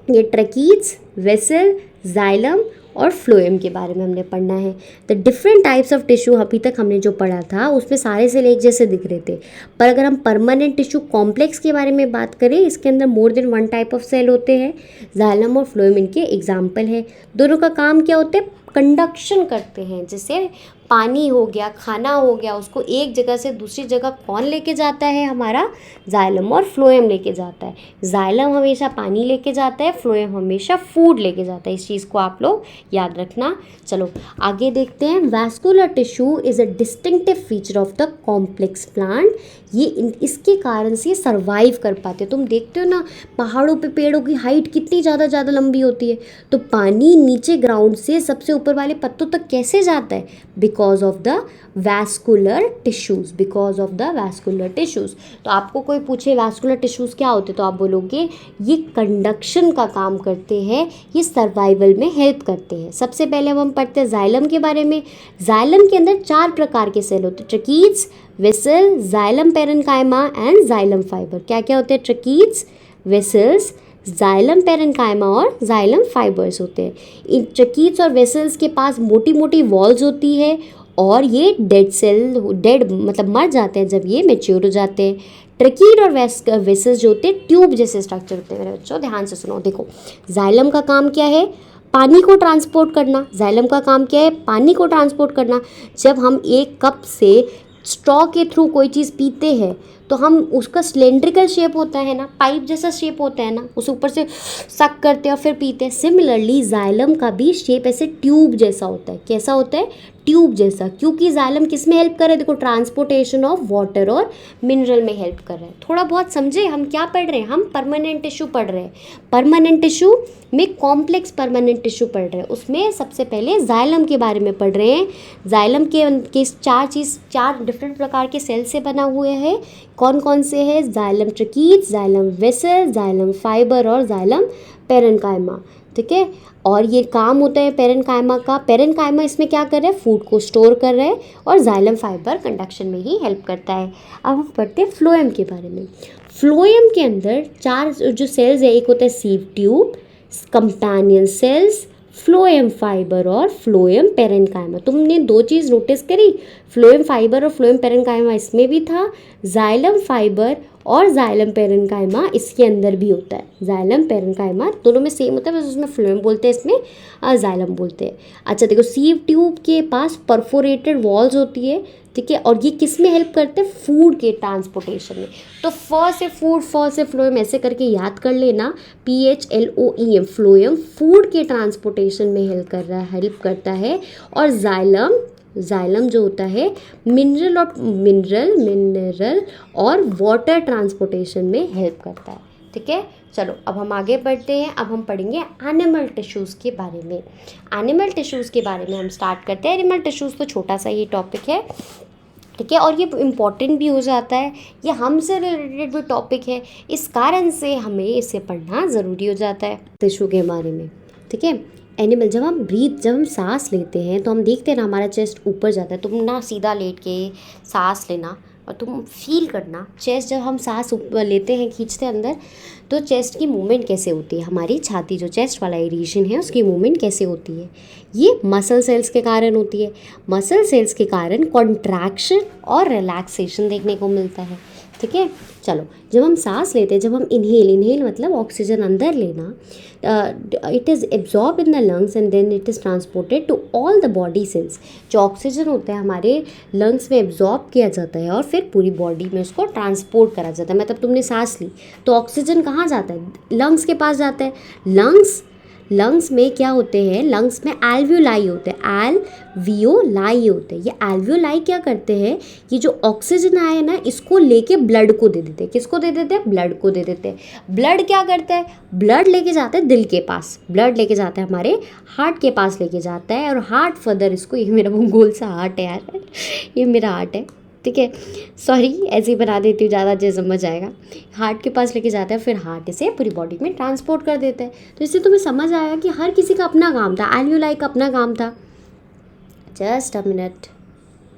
ये ट्रकीज, वेसल, जाइलम और फ्लोएम के बारे में हमने पढ़ना है। The different types of tissue अभी तक हमने जो पढ़ा था उसमें सारे सेल एक जैसे दिख रहे थे, पर अगर हम परमानेंट टिश्यू कॉम्प्लेक्स के बारे में बात करें, इसके अंदर more than one type of cell होते हैं। जाइलम और फ्लोएम इनके एग्जाम्पल है। दोनों का काम क्या होते हैं? कंडक्शन करते हैं। जैसे पानी हो गया, खाना हो गया, उसको एक जगह से दूसरी जगह कौन लेके जाता है? हमारा जाइलम और फ्लोएम लेके जाता है। जाइलम हमेशा पानी लेके जाता है, फ्लोएम हमेशा फूड लेके जाता है। इस चीज़ को आप लोग याद रखना। चलो आगे देखते हैं। Vascular tissue is a distinctive feature of the complex plant. ये इसके कारण से सर्वाइव कर पाते हैं। तुम देखते हो ना पहाड़ों पे पेड़ों की हाइट कितनी ज़्यादा लंबी होती है, तो पानी नीचे ग्राउंड से सबसे ऊपर वाले पत्तों तक कैसे जाता है? Because of the vascular tissues, because of the vascular tissues. तो आपको कोई पूछे वैस्कुलर टिश्यूज़ क्या होते तो आप बोलोगे ये कंडक्शन का काम करते हैं, ये सर्वाइवल में हेल्प करते हैं। सबसे पहले हम पढ़ते हैं जाइलम के बारे में। जाइलम के अंदर 4 प्रकार के सेल होते हैं, tracheids, vessel, xylem parenchyma and xylem fibre. क्या क्या होते हैं? ट्रकीट्स, वेसल्स, जाइलम पेरेन्काइमा और जाइलम फाइबर्स होते हैं। इन ट्रकीट्स और वेसल्स के पास मोटी मोटी वॉल्स होती है और ये डेड मतलब मर जाते हैं जब ये मेच्योर हो जाते हैं। ट्रकीट और वेसल्स जो होते हैं ट्यूब जैसे स्ट्रक्चर होते हैं। मेरे बच्चों ध्यान से सुनो, देखो जाइलम का काम क्या है? पानी को ट्रांसपोर्ट करना। जाइलम का काम क्या है? पानी को ट्रांसपोर्ट करना। जब हम एक कप से स्ट्रॉ के थ्रू कोई चीज़ पीते हैं तो हम उसका सिलेंड्रिकल शेप होता है ना, पाइप जैसा शेप होता है ना, उस ऊपर से सक करते हैं और फिर पीते हैं। सिमिलरली जाइलम का भी शेप ऐसे ट्यूब जैसा होता है। कैसा होता है? ट्यूब जैसा। क्योंकि जाइलम किस में हेल्प कर रहा है? देखो ट्रांसपोर्टेशन ऑफ वाटर और मिनरल में हेल्प कर रहा है। थोड़ा बहुत समझे हम क्या पढ़ रहे हैं? हम परमानेंट टिश्यू पढ़ रहे हैं। परमानेंट टिश्यू में कॉम्प्लेक्स परमानेंट टिश्यू पढ़ रहे हैं, उसमें सबसे पहले जाइलम के बारे में पढ़ रहे हैं। जाइलम के 4 डिफरेंट प्रकार के सेल से बना हुए हैं। कौन कौन से हैं? Xylem tracheids, xylem vessel, xylem fibre और जाइलम पेरेन्काइमा। ठीक है, और ये काम होता है पेरेन्काइमा का। पेरेन्काइमा इसमें क्या कर रहा है? फूड को स्टोर कर रहा है और जाइलम फाइबर कंडक्शन में ही हेल्प करता है। अब हम पढ़ते हैं फ्लोएम के बारे में। फ्लोएम के अंदर 4 जो सेल्स है, एक होता है sieve tube, companion cells, phloem fibre और फ्लोएम पेरेन्काइमा। तुमने 2 चीज़ नोटिस करी, फ्लोएम फाइबर और फ्लोएम पेरेन्काइमा इसमें भी था, जाइलम फाइबर और जाइलम पेरेन्काइमा इसके अंदर भी होता है। जाइलम पेरेन्काइमा दोनों में सेम होता है, बस उसमें फ्लोएम बोलते हैं, इसमें जाइलम बोलते हैं। अच्छा देखो, सीव ट्यूब के पास परफोरेटेड वॉल्स होती है, ठीक है, और ये किस में हेल्प करते हैं? फूड के ट्रांसपोर्टेशन में। तो फ से फूड, फ से फ्लोएम ऐसे करके याद कर लेना। PHLOEM फ्लोएम फूड के ट्रांसपोर्टेशन में हेल्प करता है। और जाइलम जो होता है मिनरल और वाटर ट्रांसपोर्टेशन में हेल्प करता है। ठीक है, चलो अब हम आगे बढ़ते हैं। अब हम पढ़ेंगे एनिमल टिश्यूज़ के बारे में। एनिमल टिश्यूज़ के बारे में हम स्टार्ट करते हैं। एनिमल टिश्यूज़ तो छोटा सा ही टॉपिक है, ठीक है, और ये इम्पॉर्टेंट भी हो जाता है, ये हमसे रिलेटेड भी टॉपिक है, इस कारण से हमें इसे पढ़ना ज़रूरी हो जाता है टिश्यू के बारे में। ठीक है, एनिमल जब हम सांस लेते हैं तो हम देखते हैं ना हमारा चेस्ट ऊपर जाता है। तुम ना सीधा लेट के सांस लेना और तुम फील करना चेस्ट, जब हम सांस लेते हैं खींचते हैं अंदर, तो चेस्ट की मूवमेंट कैसे होती है, हमारी छाती जो चेस्ट वाला एरिएशन है उसकी मूवमेंट कैसे होती है? ये मसल सेल्स के कारण होती है। मसल सेल्स के कारण कॉन्ट्रैक्शन और रिलैक्सेशन देखने को मिलता है। ठीक है, चलो जब हम सांस लेते हैं, जब हम इनहेल मतलब ऑक्सीजन अंदर लेना, it is absorb in the lungs and then it is transported to all the body cells. जो ऑक्सीजन होता है हमारे लंग्स में एब्जॉर्ब किया जाता है और फिर पूरी बॉडी में उसको ट्रांसपोर्ट करा जाता है। मतलब तुमने सांस ली तो ऑक्सीजन कहाँ जाता है? लंग्स के पास जाता है। लंग्स में क्या होते हैं? लंग्स में एल्वियोलाई होते हैं, एल्वियोलाई होते हैं। ये एल्वियोलाई क्या करते हैं? ये जो ऑक्सीजन आया है ना, इसको लेके ब्लड को दे देते हैं। किसको दे देते हैं? ब्लड को दे देते हैं। ब्लड क्या करता है? ब्लड लेके जाता है दिल के पास, ब्लड लेके जाता है हमारे हार्ट के पास लेके जाता है, और हार्ट फर्दर इसको, ये मेरा वो गोल सा हार्ट है यार, ये मेरा हार्ट है, ठीक है, सॉरी ऐसे ही बना देती हूँ, ज़्यादा अच्छे समझ आएगा। हार्ट के पास लेके जाता है, फिर हार्ट इसे पूरी बॉडी में ट्रांसपोर्ट कर देता है। तो इससे तुम्हें समझ आया कि हर किसी का अपना काम था, एल्वियोलाई का अपना काम था। जस्ट अ मिनट,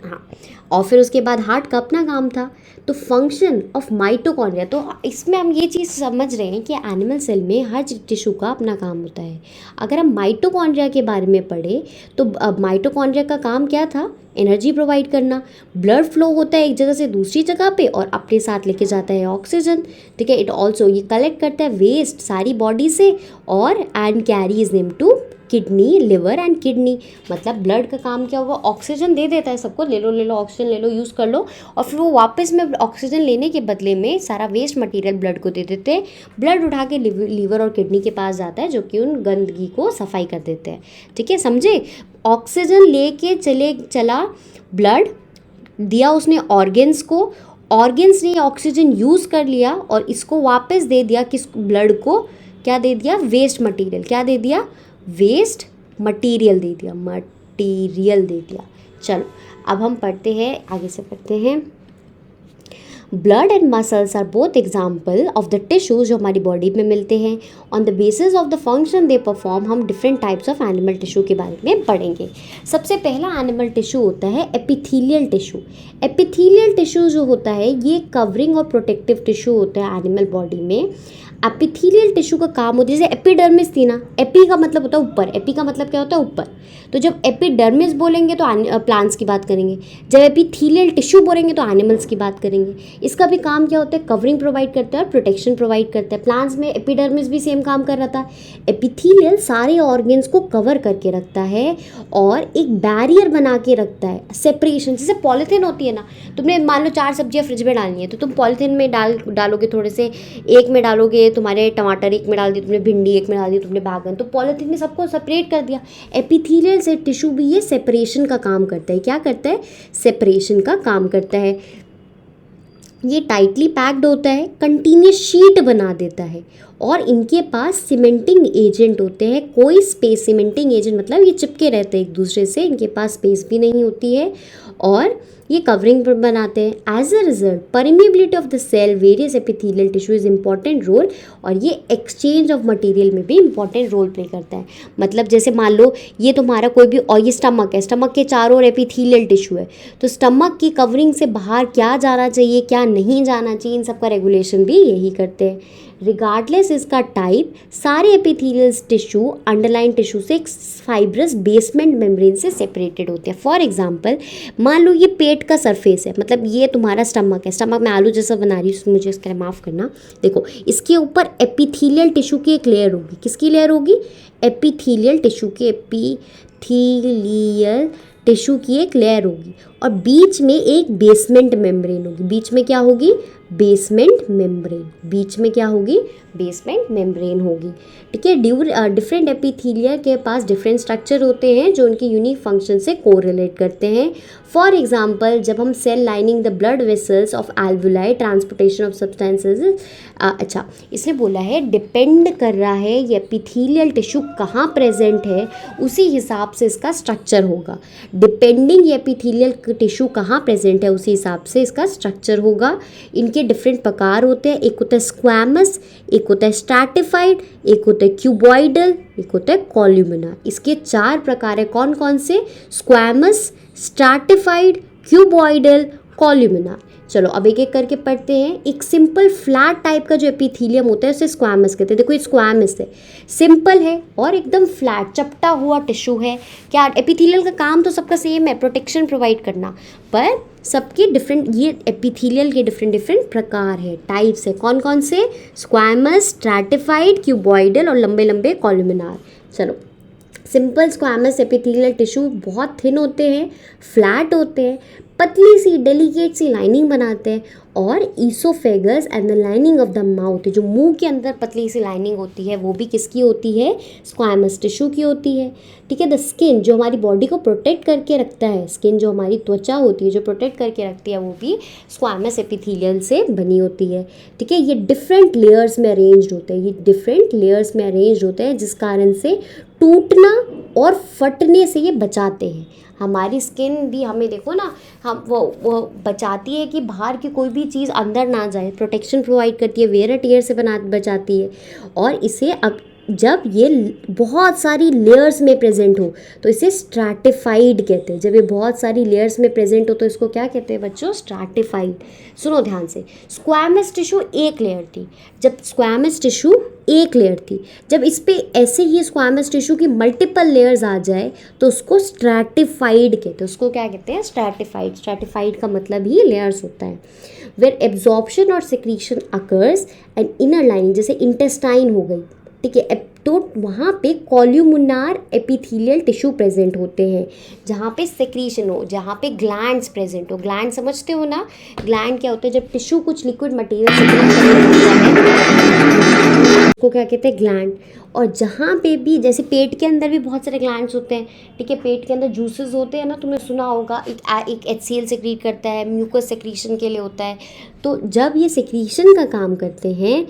हाँ, और फिर उसके बाद हार्ट का अपना काम था। तो फंक्शन ऑफ माइटोकॉन्ड्रिया, तो इसमें हम ये चीज़ समझ रहे हैं कि एनिमल सेल में हर टिश्यू का अपना काम होता है। अगर हम माइटोकॉन्ड्रिया के बारे में पढ़े तो माइटोकॉन्ड्रिया का काम क्या था? एनर्जी प्रोवाइड करना। ब्लड फ्लो होता है एक जगह से दूसरी जगह पे और अपने साथ लेके जाता है ऑक्सीजन, ठीक है। इट ऑल्सो, ये कलेक्ट करता है वेस्ट सारी बॉडी से और and carries them to kidney, liver and kidney. मतलब ब्लड का काम क्या होगा? ऑक्सीजन दे देता है सबको, ले लो ऑक्सीजन ले लो, यूज़ कर लो, और फिर वो वापस में ऑक्सीजन लेने के बदले में सारा वेस्ट मटेरियल ब्लड को दे देते हैं। ब्लड उठा के लीवर और किडनी के पास जाता है, जो कि उन गंदगी को सफाई कर देते हैं, ठीक है, समझे। ऑक्सीजन लेके चला ब्लड, दिया उसने ऑर्गेन्स को, ऑर्गेन्स ने ऑक्सीजन यूज़ कर लिया और इसको वापस दे दिया किस ब्लड को? क्या दे दिया? Waste material. क्या दे दिया? वेस्ट मटेरियल दे दिया, चलो अब हम पढ़ते हैं, आगे से पढ़ते हैं। Blood and muscles are both example of the tissues जो हमारी बॉडी में मिलते हैं। On the basis of the function they perform हम different types of animal tissue के बारे में पढ़ेंगे। सबसे पहला एनिमल टिश्यू होता है एपिथेलियल टिश्यू। एपिथेलियल टिश्यू जो होता है ये कवरिंग और प्रोटेक्टिव टिश्यू होता है एनिमल बॉडी में। एपिथेलियल टिश्यू का काम होता है, जैसे एपिडर्मिस थी ना, एपी का मतलब होता है ऊपर, एपी का मतलब क्या होता है ऊपर, तो जब एपिडर्मिस बोलेंगे तो प्लांट्स की बात करेंगे, जब एपिथेलियल टिश्यू बोलेंगे तो एनिमल्स की बात करेंगे। इसका भी काम क्या होता है, कवरिंग प्रोवाइड करता है और प्रोटेक्शन प्रोवाइड करता है। प्लांट्स में एपिडर्मिस भी सेम काम कर रहा था। एपिथेलियल सारे ऑर्गन्स को कवर करके रखता है और एक बैरियर बना के रखता है, सेपरेशन। जैसे पॉलीथीन होती है ना, तुमने मान लो 4 सब्जियां फ्रिज में डालनी है तो तुम पॉलीथीन में डालोगे, थोड़े से एक में डालोगे, तुम्हारे टमाटर एक में डाल दिए तुमने, भिंडी एक में डाल दी तुमने, बैगन, तो पॉलीथीन ने सबको सेपरेट कर दिया। एपिथेलियल से टिश्यू भी ये सेपरेशन का काम करता है। क्या करता है, सेपरेशन का काम करता है। ये टाइटली पैक्ड होता है, कंटिन्यूस शीट बना देता है और इनके पास सीमेंटिंग एजेंट होते हैं। कोई स्पेस, सीमेंटिंग एजेंट मतलब ये चिपके रहते हैं एक दूसरे से, इनके पास स्पेस भी नहीं होती है और ये कवरिंग बनाते हैं। As a result permeability of the cell various epithelial tissue is important role, और ये एक्सचेंज ऑफ मटेरियल में भी इंपॉर्टेंट रोल प्ले करता है। मतलब जैसे मान लो ये तुम्हारा कोई भी, और ये स्टमक है, स्टमक के चारों ओर एपिथेलियल टिश्यू है, तो स्टमक की कवरिंग से बाहर क्या जाना चाहिए क्या नहीं जाना चाहिए, इन सब का रेगुलेशन भी यही करते हैं। रिगार्डलेस इसका टाइप, सारे एपिथेलियल टिश्यू अंडरलाइन टिश्यू से एक फाइब्रस बेसमेंट मेम्ब्रेन से सेपरेटेड होते हैं। फॉर एग्जांपल मान लो ये पेट का सरफेस है, मतलब ये तुम्हारा स्टमक है, स्टमक में आलू जैसा बना रही हूँ, मुझे इसका माफ़ करना। देखो इसके ऊपर एपिथेलियल टिश्यू की एक लेयर होगी। किसकी लेयर होगी, एपिथेलियल टिश्यू की, एपिथेलियल टिश्यू की एक लेयर होगी और बीच में एक बेसमेंट मेम्ब्रेन होगी। बीच में क्या होगी, बेसमेंट मेम्ब्रेन, बीच में क्या होगी, बेसमेंट मेम्ब्रेन होगी। ठीक है। डिफरेंट एपिथेलिया के पास डिफरेंट स्ट्रक्चर होते हैं जो उनकी यूनिक फंक्शन से कोरिलेट करते हैं। फॉर एग्जांपल जब हम cell lining the blood vessels of alveoli, transportation of substances, अच्छा इसने बोला है डिपेंड कर रहा है ये एपिथेलियल टिश्यू कहाँ प्रेजेंट है, उसी हिसाब से इसका स्ट्रक्चर होगा। डिपेंडिंग ये एपिथेलियल टिश्यू कहाँ प्रेजेंट है उसी हिसाब से इसका स्ट्रक्चर होगा। इनके डिफरेंट प्रकार होते हैं, एक होता है स्क्वैमस, एक होता है स्ट्रैटिफाइड, एक होता है क्यूबॉइडल, एक होता है कॉल्यूमिना। इसके 4 प्रकार है। कौन कौन से, स्क्वैमस, स्ट्रैटिफाइड, क्यूबॉइडल, कॉल्यूमिना। चलो अब एक एक करके पढ़ते हैं। एक सिंपल फ्लैट टाइप का जो एपिथेलियम होता है उसे स्क्वैमस कहते हैं। देखो ये स्क्वैमस है, सिंपल है और एकदम फ्लैट चपटा हुआ टिश्यू है। क्या एपिथेलियल का काम तो सबका सेम है, प्रोटेक्शन प्रोवाइड करना, पर सबके डिफरेंट, ये एपिथेलियल के डिफरेंट प्रकार है, टाइप्स है। कौन कौन से, स्क्वैमस, स्ट्रैटिफाइड, क्यूबॉइडल और लंबे लंबे कॉल्यूमिनार। चलो सिंपल स्क्वैमस एपिथेलियल टिश्यू बहुत थिन होते हैं, फ्लैट होते हैं, पतली सी डेलिकेट सी लाइनिंग बनाते हैं और oesophagus and the lining of the mouth, जो मुंह के अंदर पतली सी लाइनिंग होती है वो भी किसकी होती है, स्क्वैमस टिश्यू की होती है। ठीक है। द स्किन जो हमारी बॉडी को प्रोटेक्ट करके रखता है, स्किन जो हमारी त्वचा होती है जो प्रोटेक्ट करके रखती है वो भी स्क्वैमस एपिथेलियल से बनी होती है। ठीक है। ये डिफरेंट लेयर्स में अरेंज्ड होते हैं, ये डिफरेंट लेयर्स में अरेंज होते हैं जिस कारण से टूटना और फटने से ये बचाते हैं। हमारी स्किन भी हमें देखो ना, हम वो बचाती है कि बाहर की कोई भी चीज़ अंदर ना जाए, प्रोटेक्शन प्रोवाइड करती है, वेयर टियर से बचाती है। और इसे जब ये बहुत सारी लेयर्स में प्रेजेंट हो तो इसे स्ट्रैटिफाइड कहते हैं। जब ये बहुत सारी लेयर्स में प्रेजेंट हो तो इसको क्या कहते हैं बच्चों, स्ट्रैटिफाइड। सुनो ध्यान से, स्क्वैमस टिश्यू एक लेयर थी, जब स्क्वैमस टिश्यू एक लेयर थी, जब इस पे ऐसे ही स्क्वैमस टिश्यू की मल्टीपल लेयर्स आ जाए तो उसको स्ट्रैटिफाइड कहते हैं। उसको क्या कहते हैं, स्ट्रैटिफाइड। स्ट्रैटिफाइड का मतलब ही लेयर्स होता है। वेयर एब्जॉर्प्शन और secretion occurs and inner lining, जैसे इंटेस्टाइन हो गई, ठीक है, तो वहाँ पे कॉल्यूमिनार एपिथेलियल टिश्यू प्रेजेंट होते हैं जहाँ पे सेक्रीशन हो, जहाँ पे ग्लैंड्स प्रेजेंट हो। ग्लैंड समझते हो ना, ग्लैंड क्या होता है, जब टिश्यू कुछ लिक्विड मटेरियल सेक्रेट करने लगता है उसको क्या कहते हैं, ग्लैंड। और जहाँ पे भी, जैसे पेट के अंदर भी बहुत सारे ग्लैंड्स होते हैं, ठीक है, पेट के अंदर जूसेस होते हैं ना, तुमने सुना होगा, एक HCl सेक्रीट करता है, म्यूकस सेक्रीशन के लिए होता है। तो जब ये सेक्रीशन का काम करते हैं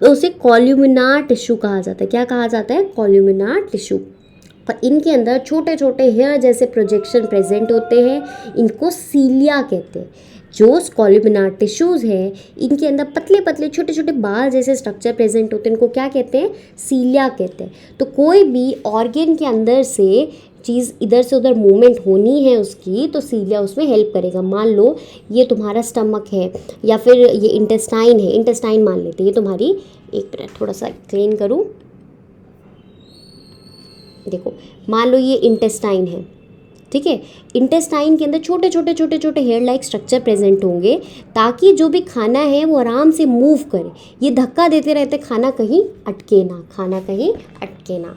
तो उसे कॉल्यूमिनार टिश्यू कहा जाता है। क्या कहा जाता है, कॉल्यूमिनार टिश्यू। और इनके अंदर छोटे छोटे हेयर जैसे प्रोजेक्शन प्रेजेंट होते हैं, इनको सीलिया कहते हैं। जो कोलुमिनार टिश्यूज़ हैं इनके अंदर पतले पतले छोटे छोटे बाल जैसे स्ट्रक्चर प्रेजेंट होते हैं, इनको क्या कहते हैं? सीलिया कहते हैं। तो कोई भी ऑर्गन के अंदर से चीज़ इधर से उधर मूवमेंट होनी है उसकी, तो सीलिया उसमें हेल्प करेगा। मान लो ये तुम्हारा स्टमक है या फिर ये इंटेस्टाइन है, इंटेस्टाइन मान लेते हैं ये तुम्हारी, एक मिनट थोड़ा सा एक्सप्लेन करूँ। देखो मान लो ये इंटेस्टाइन है, ठीक है। इंटेस्टाइन के अंदर छोटे छोटे छोटे छोटे हेयर लाइक स्ट्रक्चर प्रेजेंट होंगे ताकि जो भी खाना है वो आराम से मूव करे। ये धक्का देते रहते खाना कहीं अटके ना, खाना कहीं अटके ना।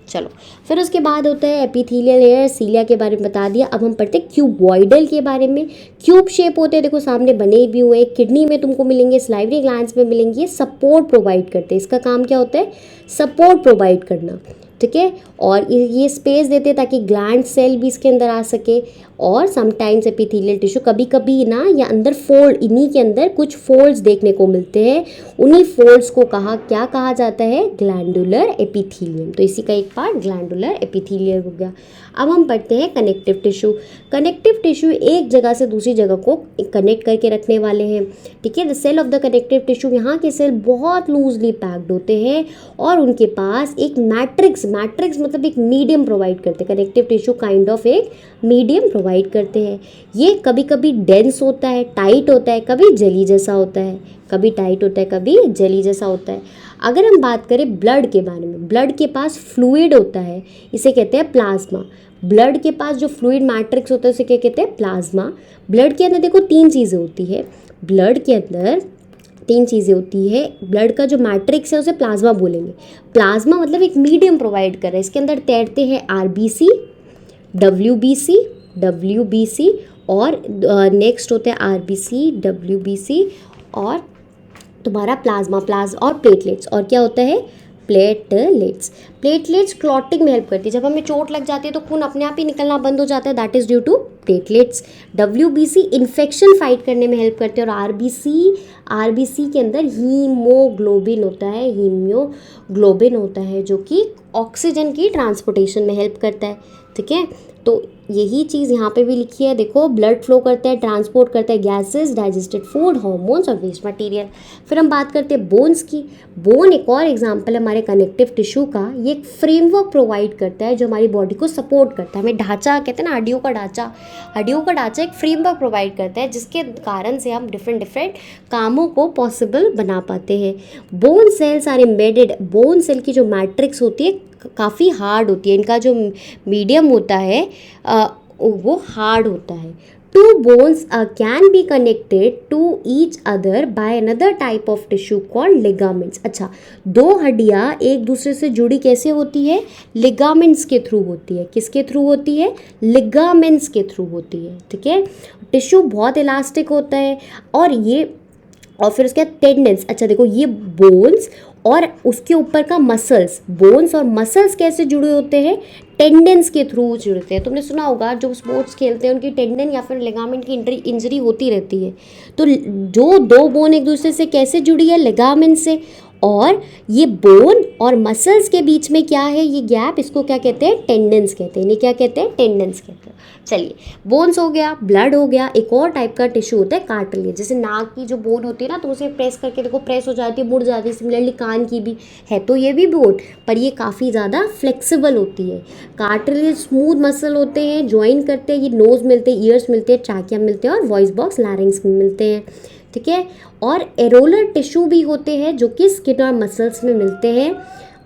चलो फिर उसके बाद होता है एपिथेलियल लेयर, सीलिया के बारे में बता दिया। अब हम पढ़ते हैं क्यूबॉइडल के बारे में। क्यूब शेप होते हैं, देखो सामने बने भी हुए, किडनी में तुमको मिलेंगे, सलाइवरी ग्लैंड्स में मिलेंगे, सपोर्ट प्रोवाइड करते हैं। इसका काम क्या होता है? सपोर्ट प्रोवाइड करना, ठीक है। और ये स्पेस देते हैं ताकि ग्लैंड सेल भी इसके अंदर आ सके। और समटाइम्स एपिथेलियल टिश्यू, कभी कभी ना या अंदर फोल्ड, इन्हीं के अंदर कुछ फोल्ड्स देखने को मिलते हैं। उन्हीं फोल्ड्स को क्या कहा जाता है? Glandular epithelium. तो इसी का एक पार्ट ग्लैंडुलर एपिथेलियम हो गया। अब हम पढ़ते हैं कनेक्टिव टिश्यू। कनेक्टिव टिश्यू एक जगह से दूसरी जगह को कनेक्ट करके रखने वाले हैं, ठीक है। The cell of the connective tissue, यहाँ के सेल बहुत लूजली पैक्ड होते हैं और उनके पास एक मैट्रिक्स मतलब एक मीडियम प्रोवाइड करते हैं। कनेक्टिव टिश्यू काइंड ऑफ एक मीडियम प्रोवाइड करते हैं। ये कभी कभी डेंस होता है, टाइट होता है, कभी जेली जैसा होता है, कभी टाइट होता है, कभी जेली जैसा होता है। अगर हम बात करें ब्लड के बारे में, ब्लड के पास फ्लूइड होता है, इसे कहते हैं प्लाज्मा। ब्लड के पास जो फ्लूइड मैट्रिक्स होता है उसे क्या कहते हैं? प्लाज्मा। ब्लड के अंदर देखो तीन चीज़ें होती है, ब्लड के अंदर तीन चीज़ें होती है। ब्लड का जो मैट्रिक्स है उसे प्लाज्मा बोलेंगे। प्लाज्मा मतलब एक मीडियम प्रोवाइड कर रहा है। इसके अंदर तैरते हैं आरबीसी, डब्ल्यूबीसी और नेक्स्ट होता है आरबीसी, डब्ल्यूबीसी और तुम्हारा प्लाज्मा और प्लेटलेट्स। और क्या होता है? प्लेटलेट्स क्लॉटिंग में हेल्प करती है। जब हमें चोट लग जाती है तो खून अपने आप ही निकलना बंद हो जाता है, that is due to platelets. WBC infection fight करने में हेल्प करते हैं। और आरबीसी के अंदर हीमोग्लोबिन होता है जो कि ऑक्सीजन की ट्रांसपोर्टेशन में हेल्प करता है, ठीक है। तो यही चीज़ यहाँ पे भी लिखी है, देखो ब्लड फ्लो करता है, ट्रांसपोर्ट करता है गैसेस, डाइजेस्टेड फूड, हार्मोन्स और वेस्ट मटेरियल। फिर हम बात करते हैं बोन्स की। बोन एक और एग्जांपल है हमारे कनेक्टिव टिश्यू का। ये एक फ्रेमवर्क प्रोवाइड करता है जो हमारी बॉडी को सपोर्ट करता है। हमें ढांचा कहते हैं ना, हड्डियों का ढांचा एक फ्रेमवर्क प्रोवाइड करता है जिसके कारण से हम डिफरेंट कामों को पॉसिबल बना पाते हैं। Bone cells are embedded. Bone cell की जो मैट्रिक्स होती है काफ़ी हार्ड होती है, इनका जो मीडियम होता है वो हार्ड होता है। Two bones can be connected to each other by another type of tissue called ligaments. अच्छा, दो हड्डियाँ एक दूसरे से जुड़ी कैसे होती है? लिगामेंट्स के थ्रू होती है। किसके थ्रू होती है? लिगामेंट्स के थ्रू होती है, ठीक है। टिश्यू बहुत इलास्टिक होता है और फिर उसके बाद टेंडेंस। अच्छा देखो, ये बोन्स और उसके ऊपर का मसल्स, बोन्स और मसल्स कैसे जुड़े होते हैं? टेंडेंस के थ्रू जुड़ते हैं। तुमने सुना होगा जो स्पोर्ट्स खेलते हैं उनकी टेंडन या फिर लिगामेंट की इंजरी होती रहती है। तो जो दो बोन एक दूसरे से कैसे जुड़ी है? लिगामेंट से। और ये बोन और मसल्स के बीच में क्या है? ये गैप, इसको क्या कहते हैं? टेंडेंस कहते हैं। इन्हें क्या कहते हैं? टेंडेंस कहते हैं। चलिए, बोन्स हो गया, ब्लड हो गया। एक और टाइप का टिश्यू होता है कार्टिलेज। जैसे नाक की जो बोन होती है ना, तो उसे प्रेस करके देखो प्रेस हो जाती है, मुड़ जाती है। सिमिलरली कान की भी है, तो ये भी बोन, पर ये काफ़ी ज़्यादा फ्लेक्सिबल होती है। कार्टिलेज स्मूथ मसल होते हैं, ज्वाइन करते हैं। ये नोज़ मिलते हैं, ईयर्स मिलते हैं, ट्रैकिया मिलते हैं और वॉइस बॉक्स लैरिंग्स मिलते हैं, ठीक है। और एरोलर टिश्यू भी होते हैं जो कि स्किन और मसल्स में मिलते हैं।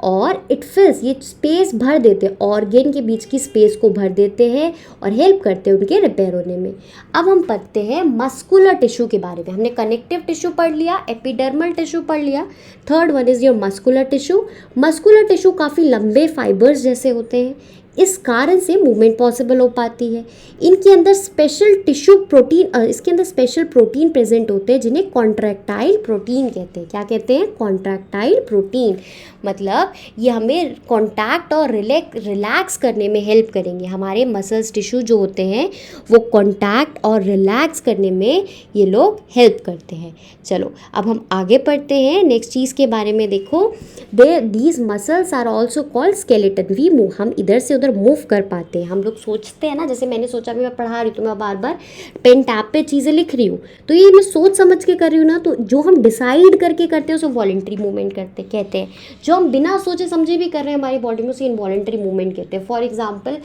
और इट फिल्स, ये स्पेस भर देते हैं, ऑर्गेन के बीच की स्पेस को भर देते हैं और हेल्प करते हैं उनके रिपेयर होने में। अब हम पढ़ते हैं मस्कुलर टिश्यू के बारे में। हमने कनेक्टिव टिश्यू पढ़ लिया, एपिडर्मल टिश्यू पढ़ लिया, third one is your muscular tissue. Muscular tissue काफ़ी लंबे फाइबर्स जैसे होते हैं, इस कारण से मूवमेंट पॉसिबल हो पाती है। इनके अंदर स्पेशल टिश्यू प्रोटीन, इसके अंदर स्पेशल प्रोटीन प्रेजेंट होते हैं जिन्हें कॉन्ट्रैक्टाइल प्रोटीन कहते हैं। क्या कहते हैं? Contractile protein. मतलब ये हमें कॉन्टैक्ट और रिलैक्स करने में हेल्प करेंगे। हमारे मसल्स टिश्यू जो होते हैं वो कॉन्टैक्ट और रिलैक्स करने में ये लोग हेल्प करते हैं। चलो अब हम आगे पढ़ते हैं नेक्स्ट चीज़ के बारे में। देखो these muscles are also called skeleton. We move, हम इधर से उधर मूव कर पाते हैं। हम लोग सोचते हैं ना, जैसे मैंने सोचा भी मैं पढ़ा रही हूँ तो मैं बार बार पेन टैब पे चीज़ें लिख रही हूँ, तो ये मैं सोच समझ के कर रही हूँ ना, तो जो हम डिसाइड करके करते हैं उसे वॉलेंट्री मूवमेंट कहते हैं। जो हम बिना सोचे समझे भी कर रहे हैं हमारी बॉडी में उसे इनवॉलेंट्री मूवमेंट कहते हैं। फॉर एग्जाम्पल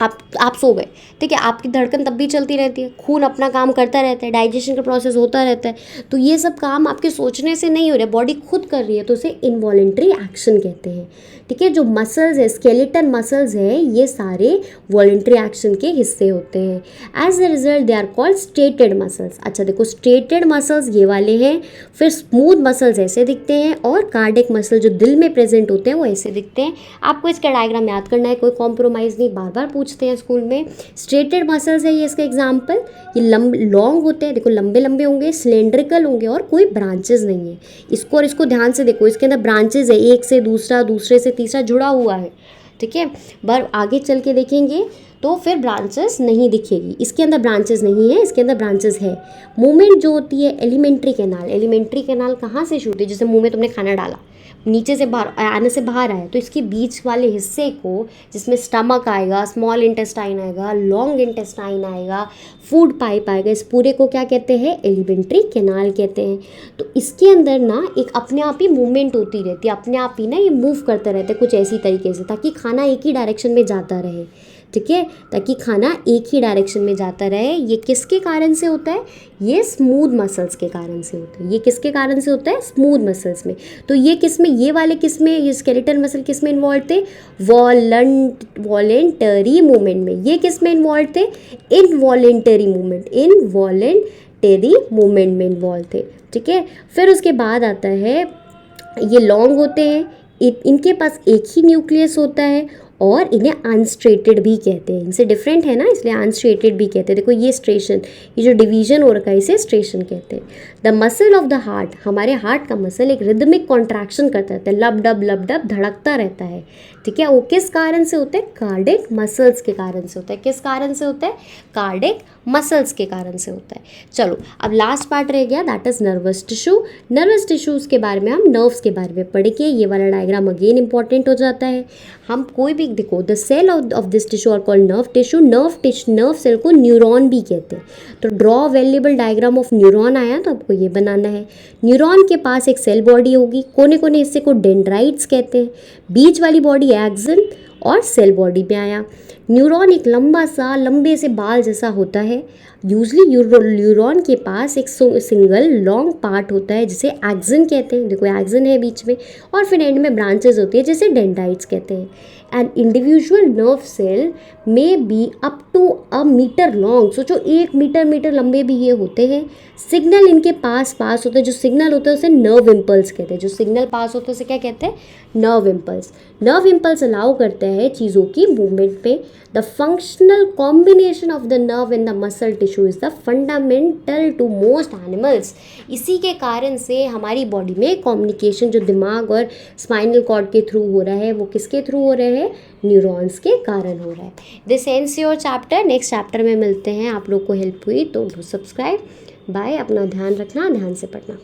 आप सो गए, ठीक है, आपकी धड़कन तब भी चलती रहती है, खून अपना काम करता रहता है, डाइजेशन का प्रोसेस होता रहता है, तो ये सब काम आपके सोचने से नहीं हो रहा है, बॉडी खुद कर रही है, तो उसे इनवॉलेंट्री एक्शन कहते हैं। ठीक है, जो मसल्स है, स्केलेटन मसल्स है, ये सारे वॉलेंट्री एक्शन के हिस्से होते हैं। As a result they are called striated muscles. अच्छा देखो, स्ट्रेटेड मसल्स ये वाले हैं, फिर स्मूथ मसल्स ऐसे दिखते हैं, और कार्डियक मसल जो दिल में प्रेजेंट होते हैं वो ऐसे दिखते हैं। आपको इसका डायग्राम याद करना है, कोई कॉम्प्रोमाइज़ नहीं, बार बार पूछते हैं स्कूल में। स्ट्रेटेड मसल्स है ये इसका एग्जाम्पल, ये लॉन्ग होते हैं, देखो लंबे लंबे होंगे, सिलेंड्रिकल होंगे, और कोई ब्रांचेस नहीं है। इसको और इसको ध्यान से देखो, इसके अंदर ब्रांचेस है, एक से दूसरा, दूसरे से तीसरा जुड़ा हुआ है। ठीक है, पर आगे चल के देखेंगे तो फिर ब्रांचेस नहीं दिखेगी। इसके अंदर ब्रांचेस नहीं है, इसके अंदर ब्रांचेस है। मूवमेंट जो होती है एलिमेंट्री कैनाल, एलिमेंट्री कैनाल कहाँ से शुरू होती है? जैसे मुंह में तुमने खाना डाला, नीचे से बाहर आने से बाहर आया, तो इसके बीच वाले हिस्से को, जिसमें स्टमक आएगा, स्मॉल इंटेस्टाइन आएगा, लॉन्ग इंटेस्टाइन आएगा, फूड पाइप आएगा, इस पूरे को क्या कहते हैं? एलिमेंट्री कैनाल कहते हैं। तो इसके अंदर ना एक अपने आप ही मूवमेंट होती रहती है, अपने आप ही ना ये मूव करते रहते हैं कुछ ऐसी तरीके से, ताकि खाना एक ही डायरेक्शन में जाता रहे। ठीक है, ताकि खाना एक ही डायरेक्शन में जाता रहे। ये किसके कारण से होता है? ये स्मूथ मसल्स के कारण से होता है। ये किसके कारण से होता है? स्मूथ मसल्स में। तो ये किस में, ये वाले किस में, ये स्केलेटल मसल किस में इन्वॉल्व थे? वॉलेंटरी मूवमेंट में। ये किस में इन्वॉल्व थे? इनवॉलेंटरी मूवमेंट, इनवॉलेंटरी मूवमेंट में इन्वॉल्व थे। ठीक है, फिर उसके बाद आता है, ये लॉन्ग होते हैं, इनके पास एक ही न्यूक्लियस होता है, और इन्हें अनस्ट्रेटेड भी कहते हैं। इनसे डिफरेंट है ना, इसलिए अनस्ट्रेटेड भी कहते हैं। देखो ये स्ट्रेशन, ये जो डिवीजन हो रखा है इसे स्ट्रेशन कहते हैं। The muscle of the heart, हमारे हार्ट का मसल एक रिदमिक कॉन्ट्रैक्शन करता रहता है, लब डब धड़कता रहता है। ठीक है, वो किस कारण से होता है? कार्डिक मसल्स के कारण से होता है। किस कारण से होता है? कार्डिक मसल्स के कारण से होता है। चलो अब लास्ट पार्ट रह गया, that is nervous tissue. Nervous tissues के बारे में हम नर्व्स के बारे में पढ़ेंगे। ये वाला डायग्राम अगेन इंपॉर्टेंट हो जाता है। हम कोई भी देखो, the cell of this tissue are called nerve tissue. Nerve cell को न्यूरॉन भी कहते हैं। तो draw variable diagram of neuron आया, तो आपको ये बनाना है। न्यूरॉन के पास एक सेल बॉडी होगी, कोने कोने हिस्से को डेंड्राइट्स कहते हैं, बीच वाली बॉडी एक्सन, और सेल बॉडी में आया। न्यूरॉन एक लंबे से बाल जैसा होता है। यूजली न्यूरॉन के पास एक सिंगल लॉन्ग पार्ट होता है जिसे एक्सन कहते हैं। देखो एक्सन है बीच में, और फिर एंड में ब्रांचेस होती है जिसे डेंड्राइट्स कहते हैं। एंड इंडिविजुअल नर्व सेल में be up to a meter long. सोचो 1 मीटर लंबे भी ये होते हैं। सिग्नल इनके पास होता है, जो सिग्नल होता है उसे नर्व इम्पल्स कहते हैं। जो सिग्नल पास होता है उसे क्या कहते हैं? Nerve impulse. Nerve impulse allow करते हैं चीज़ों की मूवमेंट पे। The functional combination of the nerve and the muscle tissue is the fundamental to most animals. इसी के कारण से हमारी बॉडी में कम्युनिकेशन जो दिमाग और स्पाइनल कॉर्ड के थ्रू हो रहा है, वो किसके थ्रू हो रहा है? न्यूरॉन्स के कारण हो रहा है। This ends your chapter. Next chapter में मिलते हैं। आप लोग को हेल्प हुई तो डू सब्सक्राइब। बाय, अपना ध्यान रखना, ध्यान से पढ़ना।